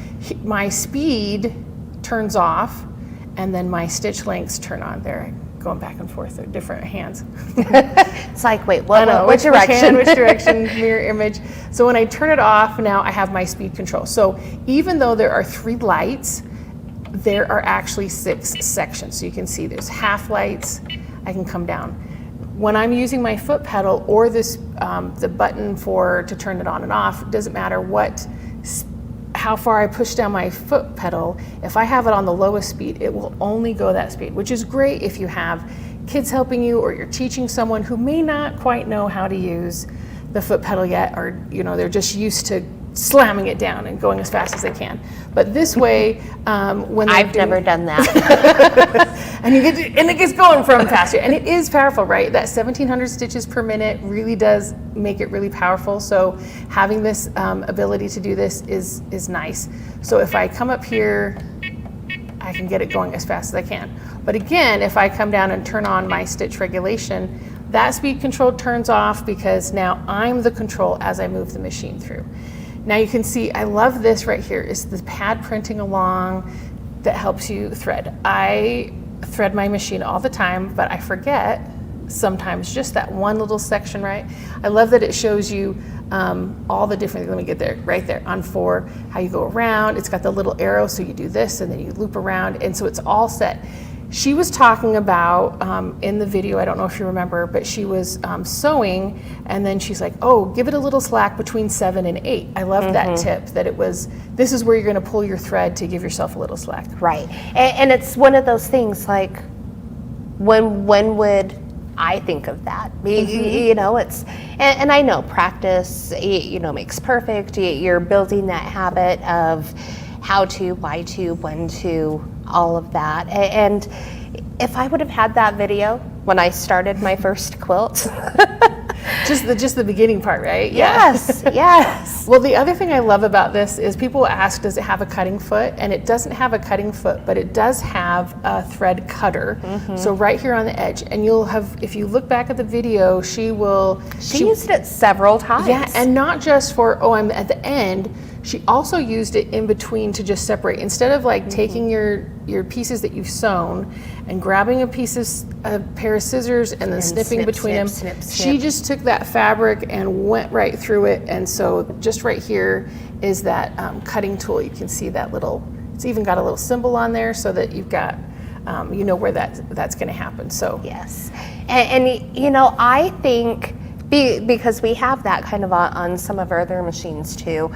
[SPEAKER 3] my speed turns off, and then my stitch lengths turn on. There, going back and forth, they're different hands.
[SPEAKER 2] It's like, wait, which direction?
[SPEAKER 3] Which direction, mirror image. So when I turn it off, now I have my speed control. So even though there are 3 lights, there are actually 6 sections. So you can see there's half lights. I can come down. When I'm using my foot pedal or this, the button to turn it on and off, it doesn't matter what how far I push down my foot pedal. If I have it on the lowest speed, it will only go that speed, which is great if you have kids helping you or you're teaching someone who may not quite know how to use the foot pedal yet, or they're just used to slamming it down and going as fast as they can. But this way, when
[SPEAKER 2] I've never done that.
[SPEAKER 3] and it gets going from faster, and it is powerful, right? That 1,700 stitches per minute really does make it really powerful. So having this ability to do this is nice. So if I come up here, I can get it going as fast as I can. But again, if I come down and turn on my stitch regulation, that speed control turns off because now I'm the control as I move the machine through. Now you can see, I love this right here, is the pad printing along that helps you thread. I thread my machine all the time, but I forget sometimes just that one little section, right? I love that it shows you all the different, let me get there, right there on 4, how you go around. It's got the little arrow, so you do this and then you loop around, and so it's all set. She was talking about, in the video, I don't know if you remember, but she was sewing, and then she's like, oh, give it a little slack between 7 and 8. I love that tip, that it was, this is where you're gonna pull your thread to give yourself a little slack.
[SPEAKER 2] Right, and it's one of those things like, when would I think of that? It's, and I know practice, makes perfect. You're building that habit of how to, why to, when to, all of that. And if I would have had that video when I started my first quilt.
[SPEAKER 3] just the beginning part, right?
[SPEAKER 2] Yes, yes.
[SPEAKER 3] Well, the other thing I love about this is people ask, does it have a cutting foot? And it doesn't have a cutting foot, but it does have a thread cutter. So right here on the edge, and you'll have, if you look back at the video, she
[SPEAKER 2] used it several times.
[SPEAKER 3] Yeah, and not just for, I'm at the end, she also used it in between to just separate. Instead of like taking your pieces that you've sewn and grabbing a pair of scissors and then snipping between them, she just took that fabric and went right through it. And so just right here is that cutting tool. You can see that little, it's even got a little symbol on there so that you've got, where that's gonna happen, so.
[SPEAKER 2] Yes, and I think, because we have that kind of on some of our other machines too,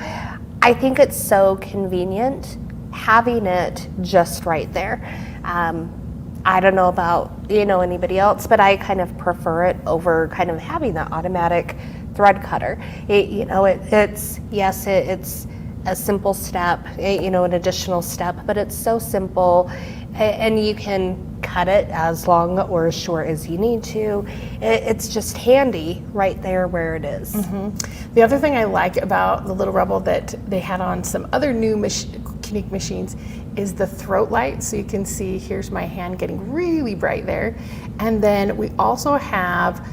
[SPEAKER 2] I think it's so convenient having it just right there. I don't know about anybody else, but I kind of prefer it over kind of having the automatic thread cutter. It's a simple step, an additional step, but it's so simple, and you can cut it as long or as short as you need to. It's just handy right there where it is.
[SPEAKER 3] The other thing I like about the Little Rebel that they had on some other new Qnique machines is the throat light. So you can see, here's my hand getting really bright there. And then we also have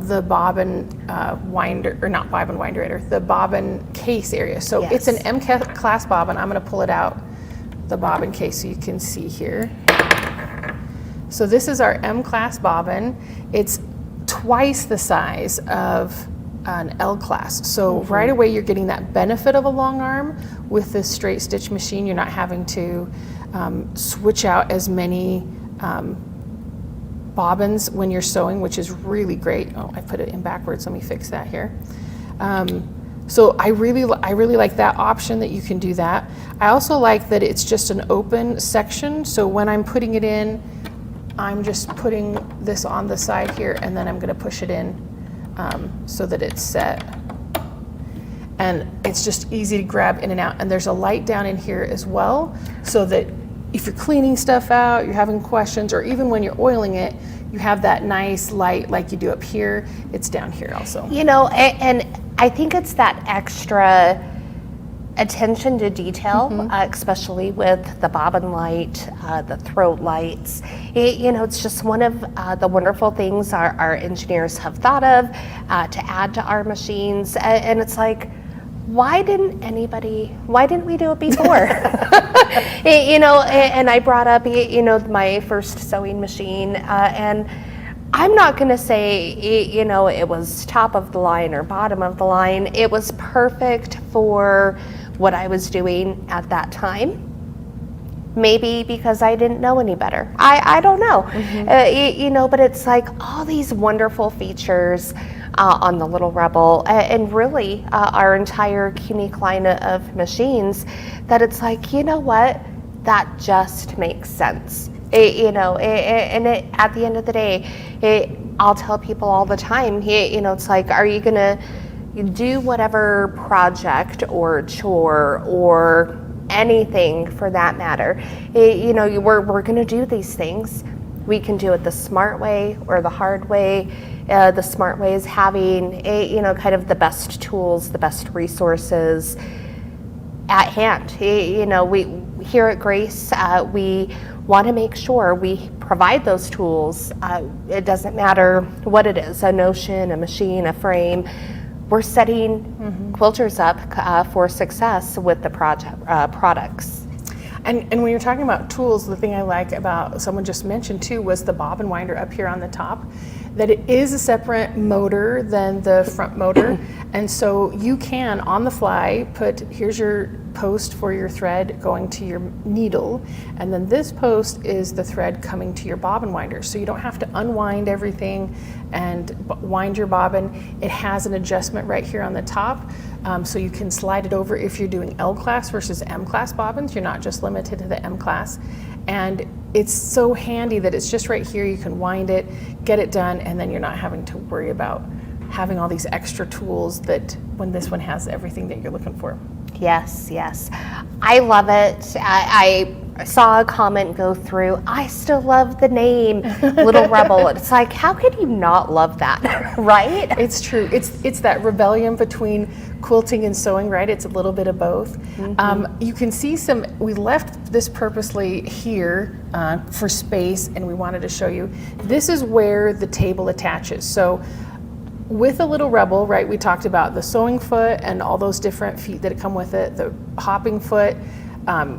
[SPEAKER 3] the bobbin winder, or not bobbin winder, the bobbin case area. So
[SPEAKER 2] yes.
[SPEAKER 3] It's an M-class bobbin. I'm gonna pull it out, the bobbin case, so you can see here. So this is our M-class bobbin. It's twice the size of an L-class. So right away you're getting that benefit of a long arm with this straight stitch machine. You're not having to switch out as many bobbins when you're sewing, which is really great. Oh, I put it in backwards. Let me fix that here. So I really like that option, that you can do that. I also like that it's just an open section. So when I'm putting it in, I'm just putting this on the side here, and then I'm going to push it in so that it's set. And it's just easy to grab in and out. And there's a light down in here as well, so that if you're cleaning stuff out, you're having questions, or even when you're oiling it, you have that nice light like you do up here. It's down here also.
[SPEAKER 2] And I think it's that extra attention to detail, especially with the bobbin light, the throat lights. It's just one of the wonderful things our engineers have thought of to add to our machines. And it's like, why didn't we do it before? And I brought up, my first sewing machine, and I'm not going to say, it was top of the line or bottom of the line. It was perfect for what I was doing at that time. Maybe because I didn't know any better. I don't know. But it's like all these wonderful features on the Little Rebel, and really our entire Qnique line of machines, that it's like, you know what, that just makes sense. And at the end of the day, I'll tell people all the time, it's like, are you gonna do whatever project or chore or anything for that matter, we're gonna do these things. We can do it the smart way or the hard way. The smart way is having kind of the best tools, the best resources at hand. We here at Grace, we want to make sure we provide those tools. It doesn't matter what it is, a notion, a machine, a frame. We're setting quilters up for success with the products.
[SPEAKER 3] And when you're talking about tools, the thing I like about, someone just mentioned too, was the bobbin winder up here on the top, that it is a separate motor than the front motor. And so you can, on the fly, here's your post for your thread going to your needle, and then this post is the thread coming to your bobbin winder. So you don't have to unwind everything and wind your bobbin. It has an adjustment right here on the top. So you can slide it over if you're doing L class versus M class bobbins. You're not just limited to the M class. And it's so handy that it's just right here. You can wind it, get it done, and then you're not having to worry about having all these extra tools that when this one has everything that you're looking for.
[SPEAKER 2] Yes, I love it. I saw a comment go through, I still love the name Little Rebel. It's like, how could you not love that, right?
[SPEAKER 3] It's true. It's that rebellion between quilting and sewing, right? It's a little bit of both. You can see we left this purposely here for space, and we wanted to show you. This is where the table attaches. So with a Little Rebel, right, we talked about the sewing foot and all those different feet that come with it, the hopping foot.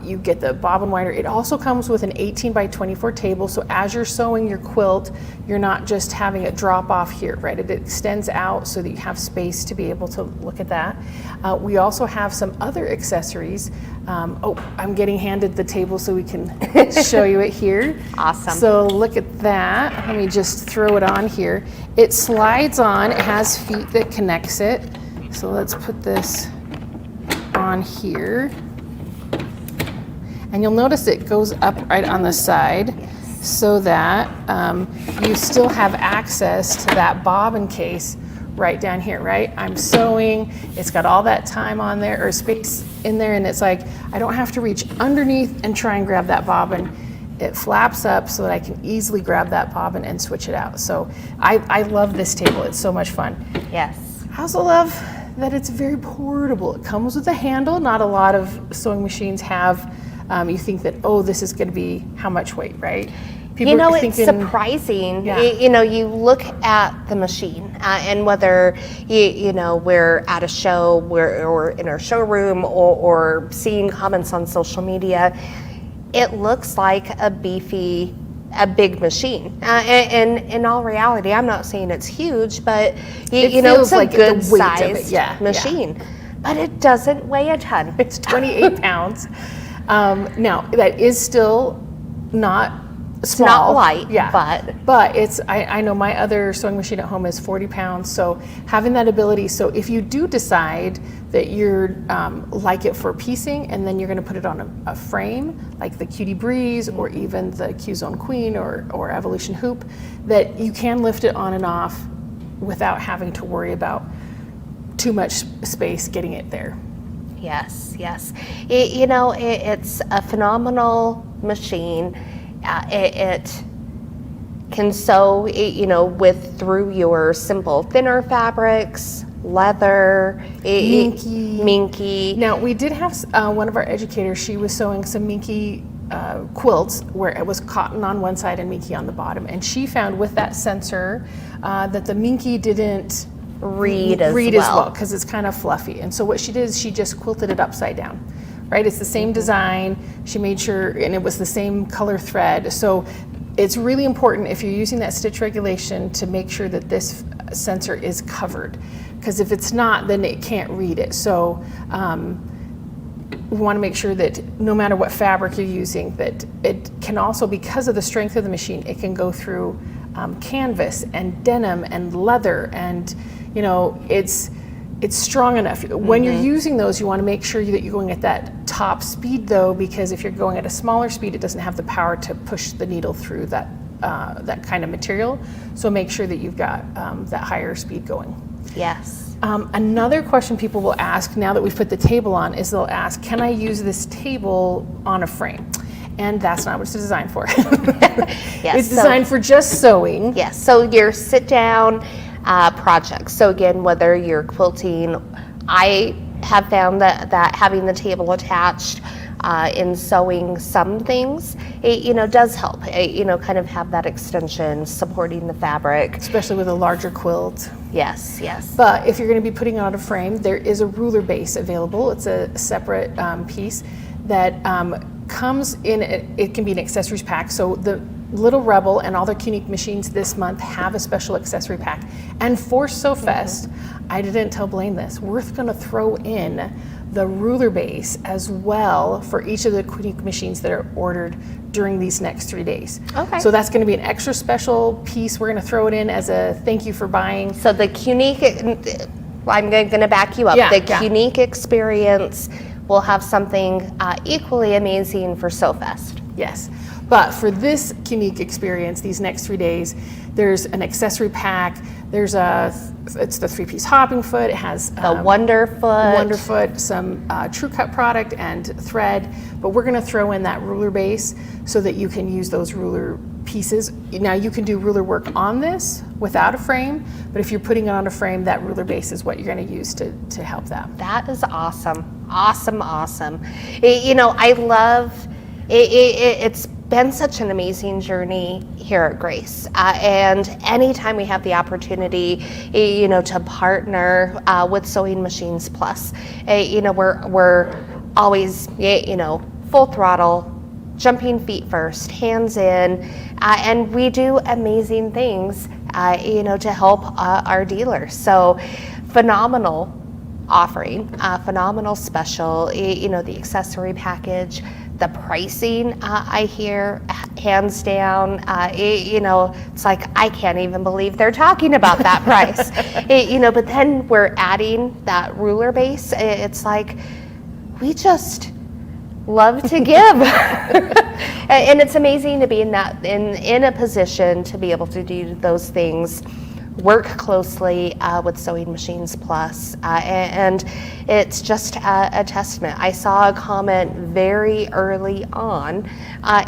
[SPEAKER 3] You get the bobbin winder. It also comes with an 18 by 24 table, so as you're sewing your quilt, you're not just having it drop off here, right? It extends out so that you have space to be able to look at that. We also have some other accessories. I'm getting handed the table so we can show you it here.
[SPEAKER 2] Awesome.
[SPEAKER 3] So look at that. Let me just throw it on here. It slides on. It has feet that connects it. So let's put this on here. And you'll notice it goes up right on the side so that you still have access to that bobbin case right down here, right? I'm sewing, it's got all that time on there, or space in there, and it's like, I don't have to reach underneath and try and grab that bobbin. It flaps up so that I can easily grab that bobbin and switch it out. So I love this table, it's so much fun.
[SPEAKER 2] Yes.
[SPEAKER 3] I also love that it's very portable. It comes with a handle. Not a lot of sewing machines have. You think that, oh, this is going to be how much weight, right? People are
[SPEAKER 2] it's
[SPEAKER 3] thinking,
[SPEAKER 2] surprising.
[SPEAKER 3] Yeah.
[SPEAKER 2] You look at the machine, and whether we're at a show, or in our showroom, or seeing comments on social media, it looks like a big machine. And in all reality, I'm not saying it's huge, but it's a
[SPEAKER 3] like
[SPEAKER 2] good
[SPEAKER 3] the weight of it.
[SPEAKER 2] sized machine. But it doesn't weigh a ton.
[SPEAKER 3] It's 28 pounds. Now, that is still not small.
[SPEAKER 2] It's not light,
[SPEAKER 3] but it's, I know my other sewing machine at home is 40 pounds, so having that ability, so if you do decide that you're like it for piecing, and then you're going to put it on a frame, like the Cutie Breeze, or even the Q-Zone Queen, or Evolution Hoop, that you can lift it on and off without having to worry about too much space getting it there.
[SPEAKER 2] Yes. It's a phenomenal machine. It can sew, through your simple thinner fabrics, leather, minky.
[SPEAKER 3] Now, we did have one of our educators, she was sewing some minky quilts where it was cotton on one side and minky on the bottom. And she found with that sensor that the minky didn't read as well because it's kind of fluffy. And so what she did is she just quilted it upside down, right? It's the same design. She made sure, and it was the same color thread. So it's really important if you're using that stitch regulation to make sure that this sensor is covered, because if it's not, then it can't read it. So we want to make sure that no matter what fabric you're using, that it can also, because of the strength of the machine, it can go through canvas and denim and leather and it's strong enough. When you're using those, you want to make sure that you're going at that top speed though, because if you're going at a smaller speed, it doesn't have the power to push the needle through that kind of material. So make sure that you've got that higher speed going.
[SPEAKER 2] Yes.
[SPEAKER 3] Another question people will ask now that we've put the table on is they'll ask, can I use this table on a frame? And that's not what it's designed for.
[SPEAKER 2] Yes,
[SPEAKER 3] it's designed for just sewing.
[SPEAKER 2] Yes, so your sit down projects. So again, whether you're quilting, I have found that having the table attached in sewing some things, it does help. Kind of have that extension supporting the fabric.
[SPEAKER 3] Especially with a larger quilt.
[SPEAKER 2] Yes, yes.
[SPEAKER 3] But if you're going to be putting on a frame, there is a ruler base available. It's a separate piece that comes in, it can be an accessories pack. So the Little Rebel and all their Qnique machines this month have a special accessory pack. And for SewFest, I didn't tell Blaine this, we're going to throw in the ruler base as well for each of the Qnique machines that are ordered during these next 3 days.
[SPEAKER 2] Okay.
[SPEAKER 3] So that's going to be an extra special piece. We're going to throw it in as a thank you for buying.
[SPEAKER 2] So the Qnique, I'm going to back you up.
[SPEAKER 3] Yeah,
[SPEAKER 2] the
[SPEAKER 3] yeah.
[SPEAKER 2] Qnique experience will have something equally amazing for SewFest.
[SPEAKER 3] Yes, but for this Qnique experience, these next 3 days, there's an accessory pack. It's the 3-piece hopping foot. It has
[SPEAKER 2] The Wonderfoot.
[SPEAKER 3] Some True Cut product and thread. But we're going to throw in that ruler base so that you can use those ruler pieces. Now you can do ruler work on this without a frame, but if you're putting it on a frame, that ruler base is what you're going to use to help that.
[SPEAKER 2] That is awesome. Awesome. I love it's been such an amazing journey here at Grace, and anytime we have the opportunity, to partner with Sewing Machines Plus, we're always, full throttle, jumping feet first, hands in, and we do amazing things, to help our dealers. So phenomenal offering, phenomenal special, the accessory package. The pricing, I hear, hands down, it's like, I can't even believe they're talking about that price. But then we're adding that ruler base. It's like, we just love to give. And it's amazing to be in a position to be able to do those things, work closely with Sewing Machines Plus, and it's just a testament. I saw a comment very early on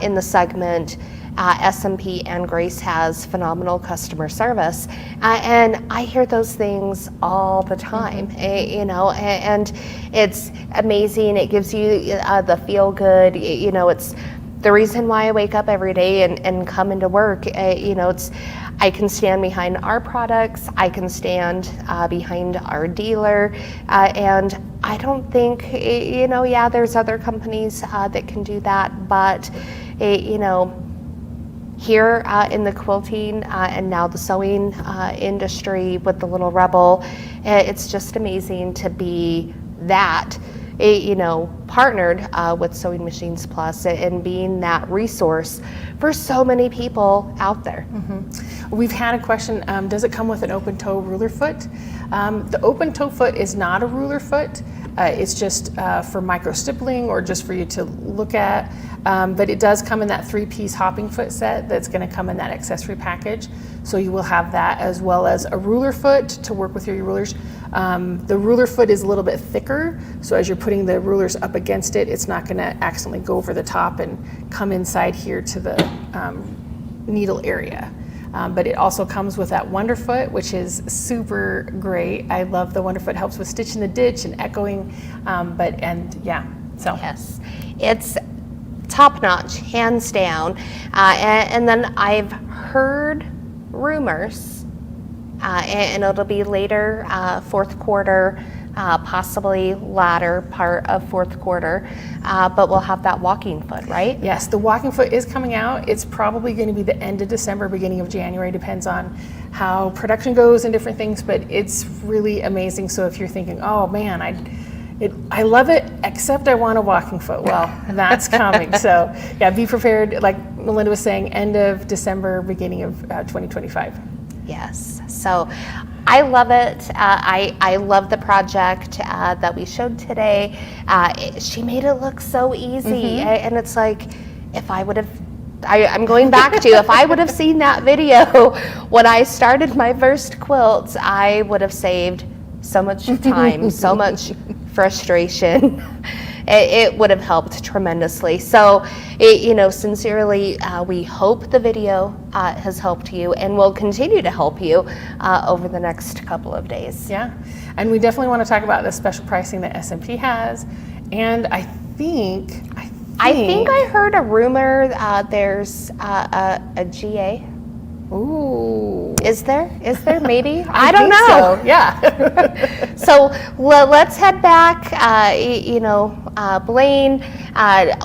[SPEAKER 2] in the segment, SMP and Grace has phenomenal customer service, and I hear those things all the time, and it's amazing. It gives you the feel good, it's the reason why I wake up every day and come into work. I can stand behind our products, I can stand behind our dealer, and I don't think, there's other companies that can do that, but, here in the quilting and now the sewing industry with the Little Rebel, it's just amazing to be that, partnered with Sewing Machines Plus and being that resource for so many people out there.
[SPEAKER 3] We've had a question, does it come with an open toe ruler foot? The open toe foot is not a ruler foot. It's just for micro stippling or just for you to look at. But it does come in that 3-piece hopping foot set that's going to come in that accessory package. So you will have that as well as a ruler foot to work with your rulers. The ruler foot is a little bit thicker, so as you're putting the rulers up against it, it's not going to accidentally go over the top and come inside here to the needle area. But it also comes with that Wonderfoot, which is super great. I love the Wonderfoot. It helps with stitching the ditch and echoing.
[SPEAKER 2] Yes, it's top notch, hands down. And then I've heard rumors, and it'll be later, fourth quarter, possibly latter part of fourth quarter, but we'll have that walking foot, right?
[SPEAKER 3] Yes, the walking foot is coming out. It's probably going to be the end of December, beginning of January, depends on how production goes and different things, but it's really amazing. So if you're thinking, oh man, I love it, except I want a walking foot. Well, that's coming. So yeah, be prepared. Like Melinda was saying, end of December, beginning of 2025.
[SPEAKER 2] Yes. So I love it. I love the project that we showed today. She made it look so easy, and it's like, if I would have, I'm going back to, if I would have seen that video when I started my first quilt, I would have saved so much time, so much frustration. It would have helped tremendously. So, sincerely, we hope the video has helped you and will continue to help you over the next couple of days.
[SPEAKER 3] Yeah, and we definitely want to talk about the special pricing that S&P has. And I think
[SPEAKER 2] I heard a rumor there's a GA.
[SPEAKER 3] Ooh.
[SPEAKER 2] Is there maybe? I don't know.
[SPEAKER 3] So, yeah.
[SPEAKER 2] So let's head back. Blaine,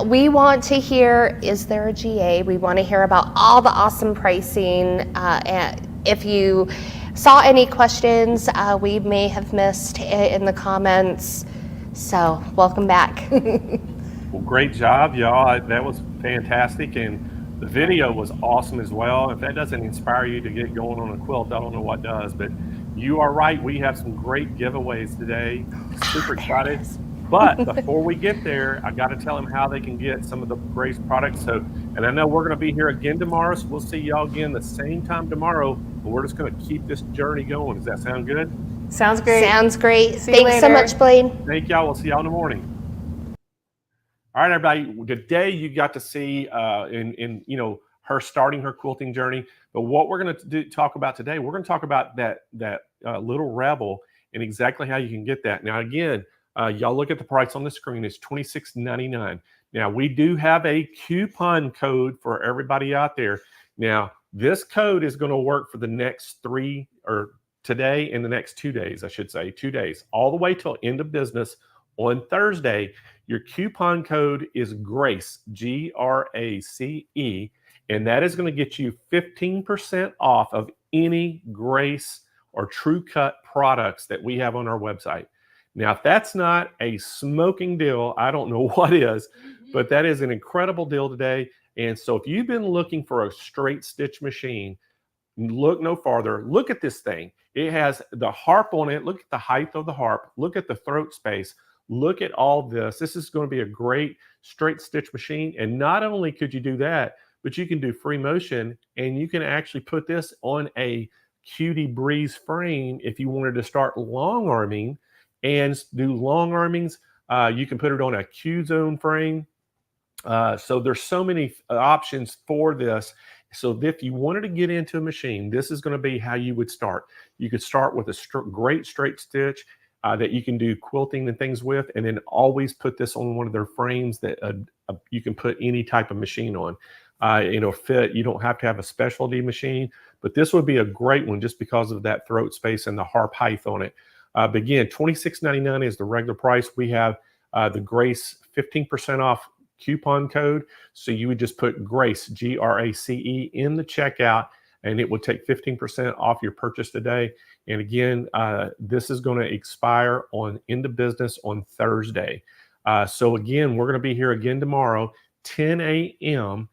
[SPEAKER 2] we want to hear, is there a GA? We want to hear about all the awesome pricing. And if you saw any questions we may have missed in the comments. So welcome back.
[SPEAKER 1] Well, great job, y'all. That was fantastic. And the video was awesome as well. If that doesn't inspire you to get going on a quilt, I don't know what does. But you are right. We have some great giveaways today. Super excited. But before we get there, I got to tell them how they can get some of the Grace products. And I know we're going to be here again tomorrow. So we'll see y'all again the same time tomorrow. But we're just going to keep this journey going. Does that sound good?
[SPEAKER 3] Sounds great.
[SPEAKER 2] Sounds great.
[SPEAKER 3] See you
[SPEAKER 2] Thanks so
[SPEAKER 3] later.
[SPEAKER 2] much, Blaine.
[SPEAKER 1] Thank y'all. We'll see y'all in the morning. All right, everybody. Today you got to see her starting her quilting journey. But what we're going to talk about today, we're going to talk about that little Rebel and exactly how you can get that. Now, again, y'all look at the price on the screen. It's $26.99. Now, we do have a coupon code for everybody out there. Now, this code is going to work for the next today and the next 2 days, I should say, 2 days, all the way till end of business on Thursday. Your coupon code is GRACE, GRACE, and that is going to get you 15% off of any Grace or True Cut products that we have on our website. Now, if that's not a smoking deal, I don't know what is, but that is an incredible deal today. And so if you've been looking for a straight stitch machine, look no farther. Look at this thing. It has the harp on it. Look at the height of the harp. Look at the throat space. Look at all this. This is going to be a great straight stitch machine. And not only could you do that, but you can do free motion, and you can actually put this on a Cutie Breeze frame if you wanted to start long arming and do long armings. You can put it on a Q zone frame. So there's so many options for this. So if you wanted to get into a machine, this is going to be how you would start. You could start with a great straight stitch that you can do quilting and things with, and then always put this on one of their frames that you can put any type of machine on. It'll fit. You don't have to have a specialty machine, but this would be a great one just because of that throat space and the harp height on it. But again, $26.99 is the regular price. We have the Grace 15% off coupon code. So you would just put Grace, GRACE, in the checkout, and it would take 15% off your purchase today. And again, this is going to expire on end of business on Thursday. So again, we're going to be here again tomorrow, 10 a.m.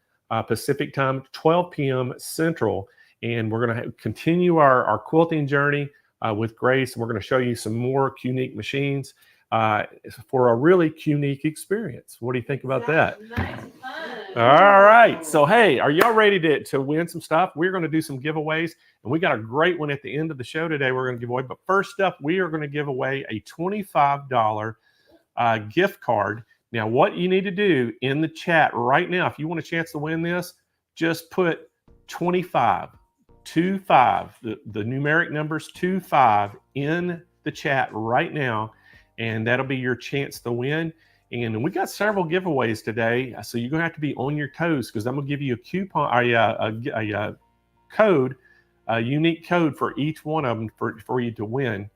[SPEAKER 1] Pacific time, 12 p.m. Central. And we're going to continue our quilting journey with Grace. We're going to show you some more Qnique machines for a really Qnique experience. What do you think about that?
[SPEAKER 5] Nice and fun.
[SPEAKER 1] All right. So, hey, are y'all ready to win some stuff? We're going to do some giveaways, and we got a great one at the end of the show today we're going to give away. But first up, we are going to give away a $25 gift card. Now, what you need to do in the chat right now, if you want a chance to win this, just put 25, the numeric numbers 25 in the chat right now, and that'll be your chance to win. And we got several giveaways today, so you're gonna have to be on your toes because I'm gonna give you a coupon, a code, a unique code for each one of them for you to win.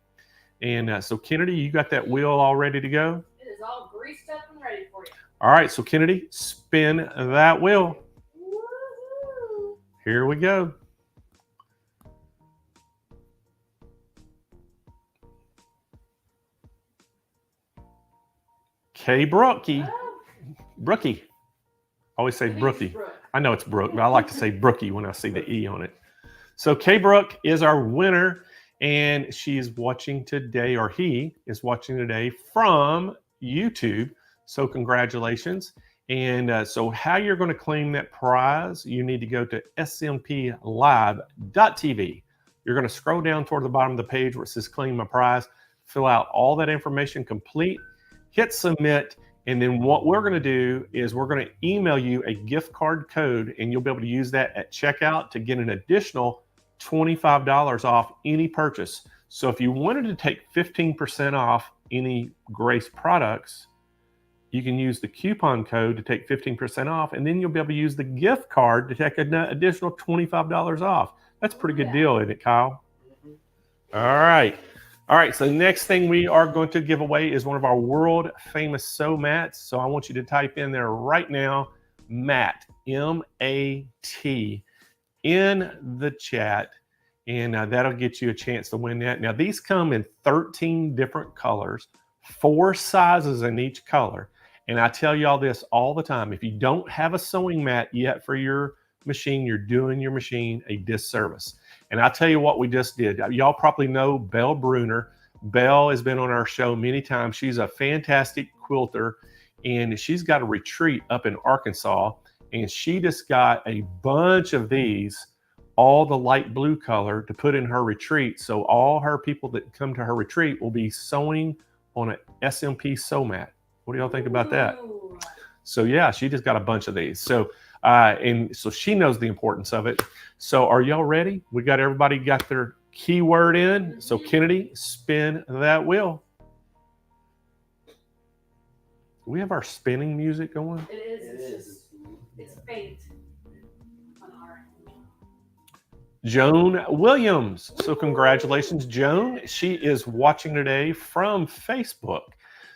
[SPEAKER 1] And so Kennedy, you got that wheel all ready to go?
[SPEAKER 5] It is all greased up and ready for you.
[SPEAKER 1] All right, so Kennedy, spin that wheel.
[SPEAKER 5] Woohoo!
[SPEAKER 1] Here we go. K. Brookie. Brookie. I always say Brookie. I know it's Brooke, but I like to say Brookie when I see the E on it. So K. Brooke is our winner. And she's watching today, or he is watching today from YouTube. So congratulations. And so how you're going to claim that prize, you need to go to SewingMachinesPlus.com. You're going to scroll down toward the bottom of the page where it says claim my prize, fill out all that information complete, hit submit, and then what we're going to do is we're going to email you a gift card code, and you'll be able to use that at checkout to get an additional $25 off any purchase. So if you wanted to take 15% off any Grace products, you can use the coupon code to take 15% off, and then you'll be able to use the gift card to take an additional $25 off. That's a pretty good deal, isn't it, Kyle? All right. All right, so the next thing we are going to give away is one of our world famous sew mats. So I want you to type in there right now, mat, M-A-T, in the chat, and that'll get you a chance to win that. Now, these come in 13 different colors, 4 sizes in each color. And I tell y'all this all the time, if you don't have a sewing mat yet for your machine, you're doing your machine a disservice. And I'll tell you what we just did. Y'all probably know Belle Bruner. Belle has been on our show many times. She's a fantastic quilter, and she's got a retreat up in Arkansas, and she just got a bunch of these, all the light blue color, to put in her retreat. So all her people that come to her retreat will be sewing on an SMP sew mat. What do y'all think about that? So yeah, she just got a bunch of these. So and so she knows the importance of it. So are y'all ready? We got everybody got their keyword in. So Kennedy, spin that wheel. Do we have our spinning music going?
[SPEAKER 5] It is. It's faint. On our end.
[SPEAKER 1] Joan Williams. So congratulations, Joan. She is watching today from Facebook.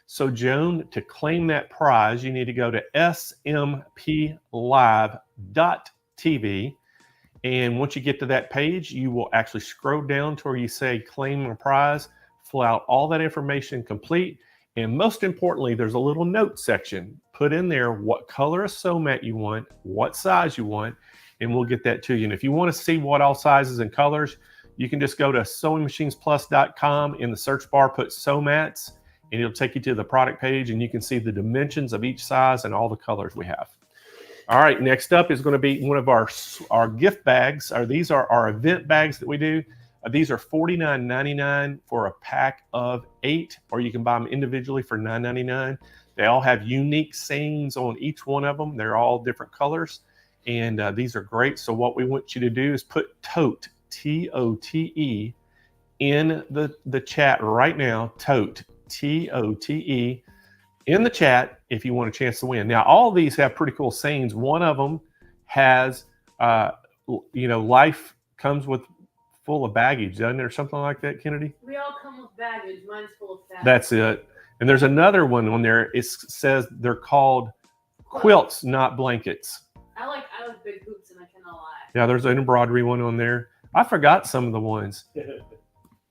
[SPEAKER 1] So Joan, to claim that prize, you need to go to smplive.tv. And once you get to that page, you will actually scroll down to where you say claim a prize, fill out all that information complete. And most importantly, there's a little note section. Put in there what color of sew mat you want, what size you want, and we'll get that to you. And if you want to see what all sizes and colors, you can just go to SewingMachinesPlus.com. In the search bar, put sew mats, and it'll take you to the product page, and you can see the dimensions of each size and all the colors we have. All right, next up is going to be one of our gift bags. These are our event bags that we do. These are $49.99 for a pack of 8, or you can buy them individually for $9.99. They all have unique sayings on each one of them. They're all different colors, and these are great. So what we want you to do is put tote, T-O-T-E, in the chat right now, tote, T-O-T-E, in the chat if you want a chance to win. Now, all of these have pretty cool sayings. One of them has, life comes with full of baggage, doesn't it, or something like that, Kennedy?
[SPEAKER 5] We all come with baggage. Mine's full of fat.
[SPEAKER 1] That's it. And there's another one on there. It says they're called quilts, not blankets.
[SPEAKER 5] I like big hoops, and I cannot lie.
[SPEAKER 1] Yeah, there's an embroidery one on there. I forgot some of the ones.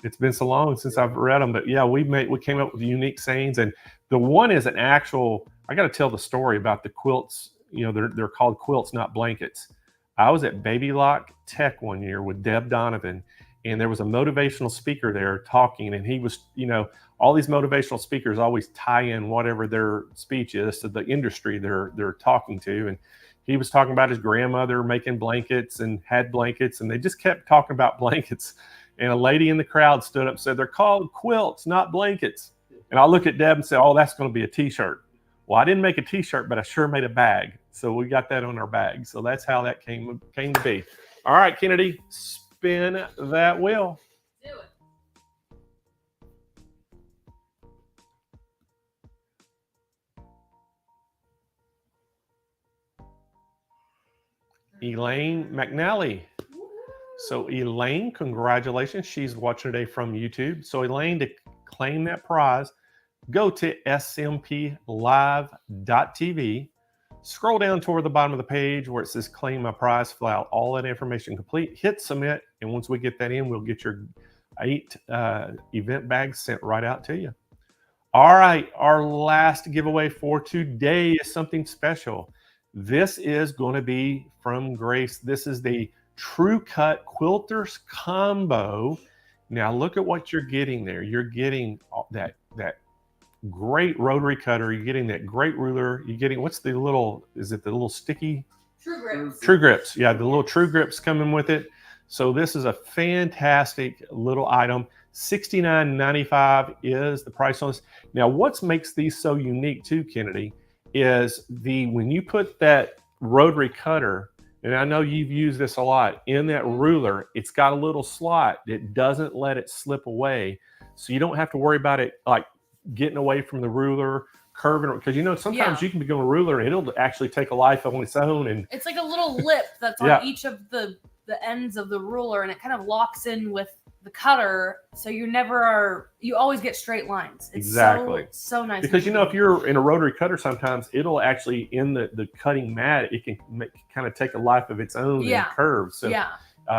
[SPEAKER 1] It's been so long since I've read them, but yeah, we came up with unique sayings, and the one is an actual. I got to tell the story about the quilts. They're called quilts, not blankets. I was at Baby Lock Tech one year with Deb Donovan, and there was a motivational speaker there talking, and he was, all these motivational speakers always tie in whatever their speech is to the industry they're talking to, and he was talking about his grandmother making blankets and had blankets, and they just kept talking about blankets. And a lady in the crowd stood up and said, they're called quilts, not blankets. And I looked at Deb and said, oh, that's going to be a t-shirt. Well, I didn't make a t-shirt, but I sure made a bag. So we got that on our bag. So that's how that came to be. All right, Kennedy, spin that wheel.
[SPEAKER 5] Do it.
[SPEAKER 1] Elaine McNally. So Elaine, congratulations. She's watching today from YouTube. So Elaine, to claim that prize, go to smplive.tv, scroll down toward the bottom of the page where it says claim my prize, fill out all that information complete, hit submit, and once we get that in, we'll get your 8 event bags sent right out to you. All right, our last giveaway for today is something special. This is going to be from Grace. This is the True Cut Quilters Combo, Now look at what you're getting there. You're getting that great rotary cutter. You're getting that great ruler. You're getting, what's the little, is it the little sticky?
[SPEAKER 5] True grips.
[SPEAKER 1] True grips. Yeah, the little true grips coming with it. So this is a fantastic little item. $69.95 is the price on this. Now, what makes these so unique too, Kennedy, is when you put that rotary cutter, and I know you've used this a lot, in that ruler, it's got a little slot that doesn't let it slip away. So you don't have to worry about it like getting away from the ruler, curving, because sometimes you can be going a ruler and it'll actually take a life on its own. And
[SPEAKER 5] it's like a little lip that's on each of the ends of the ruler, and it kind of locks in with the cutter, so you always get straight lines. It's
[SPEAKER 1] exactly
[SPEAKER 5] so nice.
[SPEAKER 1] Because if you're in a rotary cutter, sometimes it'll actually, in the cutting mat, it can kind of take a life of its own and curve. So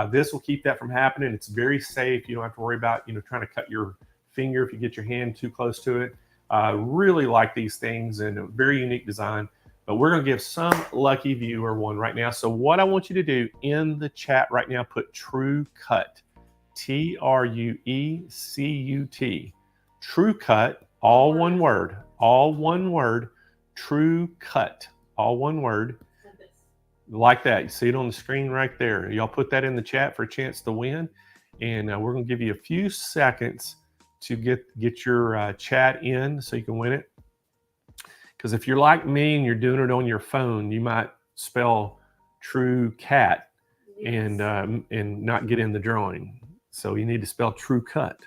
[SPEAKER 1] this will keep that from happening. It's very safe. You don't have to worry about trying to cut your finger if you get your hand too close to it. Really like these things, and a very unique design. But we're going to give some lucky viewer one right now. So what I want you to do in the chat right now, put True Cut, TRUECUT, True Cut, all one word, True Cut, all one word, like that. You see it on the screen right there. Y'all put that in the chat for a chance to win, and we're going to give you a few seconds to get your chat in so you can win it. Because if you're like me and you're doing it on your phone, you might spell True Cat and not get in the drawing. So you need to spell True Cut.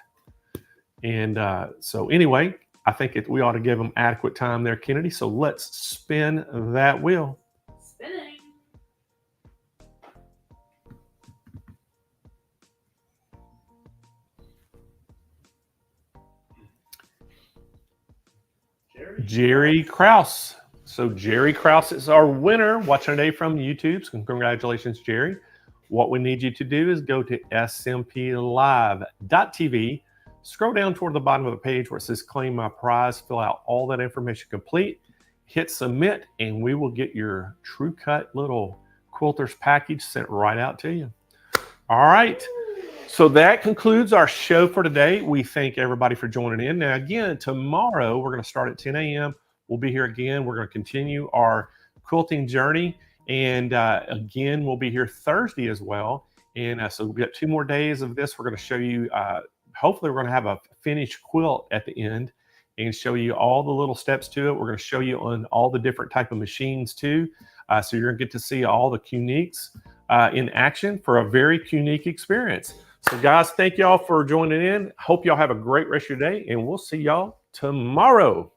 [SPEAKER 1] And so anyway, I think we ought to give them adequate time there, Kennedy. So let's spin that wheel.
[SPEAKER 5] Spinning.
[SPEAKER 1] Jerry Krause. So Jerry Krause is our winner, watching today from YouTube. So congratulations, Jerry. What we need you to do is go to smplive.tv, scroll down toward the bottom of the page where it says claim my prize, fill out all that information complete, hit submit, and we will get your True Cut little quilters package sent right out to you. All right. So that concludes our show for today. We thank everybody for joining in. Now, again, tomorrow we're going to start at 10 a.m. We'll be here again. We're going to continue our quilting journey. And again, we'll be here Thursday as well. And so we've got 2 more days of this. We're going to show you, hopefully we're going to have a finished quilt at the end and show you all the little steps to it. We're going to show you on all the different type of machines too. So you're going to get to see all the Qniques in action for a very Qnique experience. So guys, thank y'all for joining in. Hope y'all have a great rest of your day, and we'll see y'all tomorrow.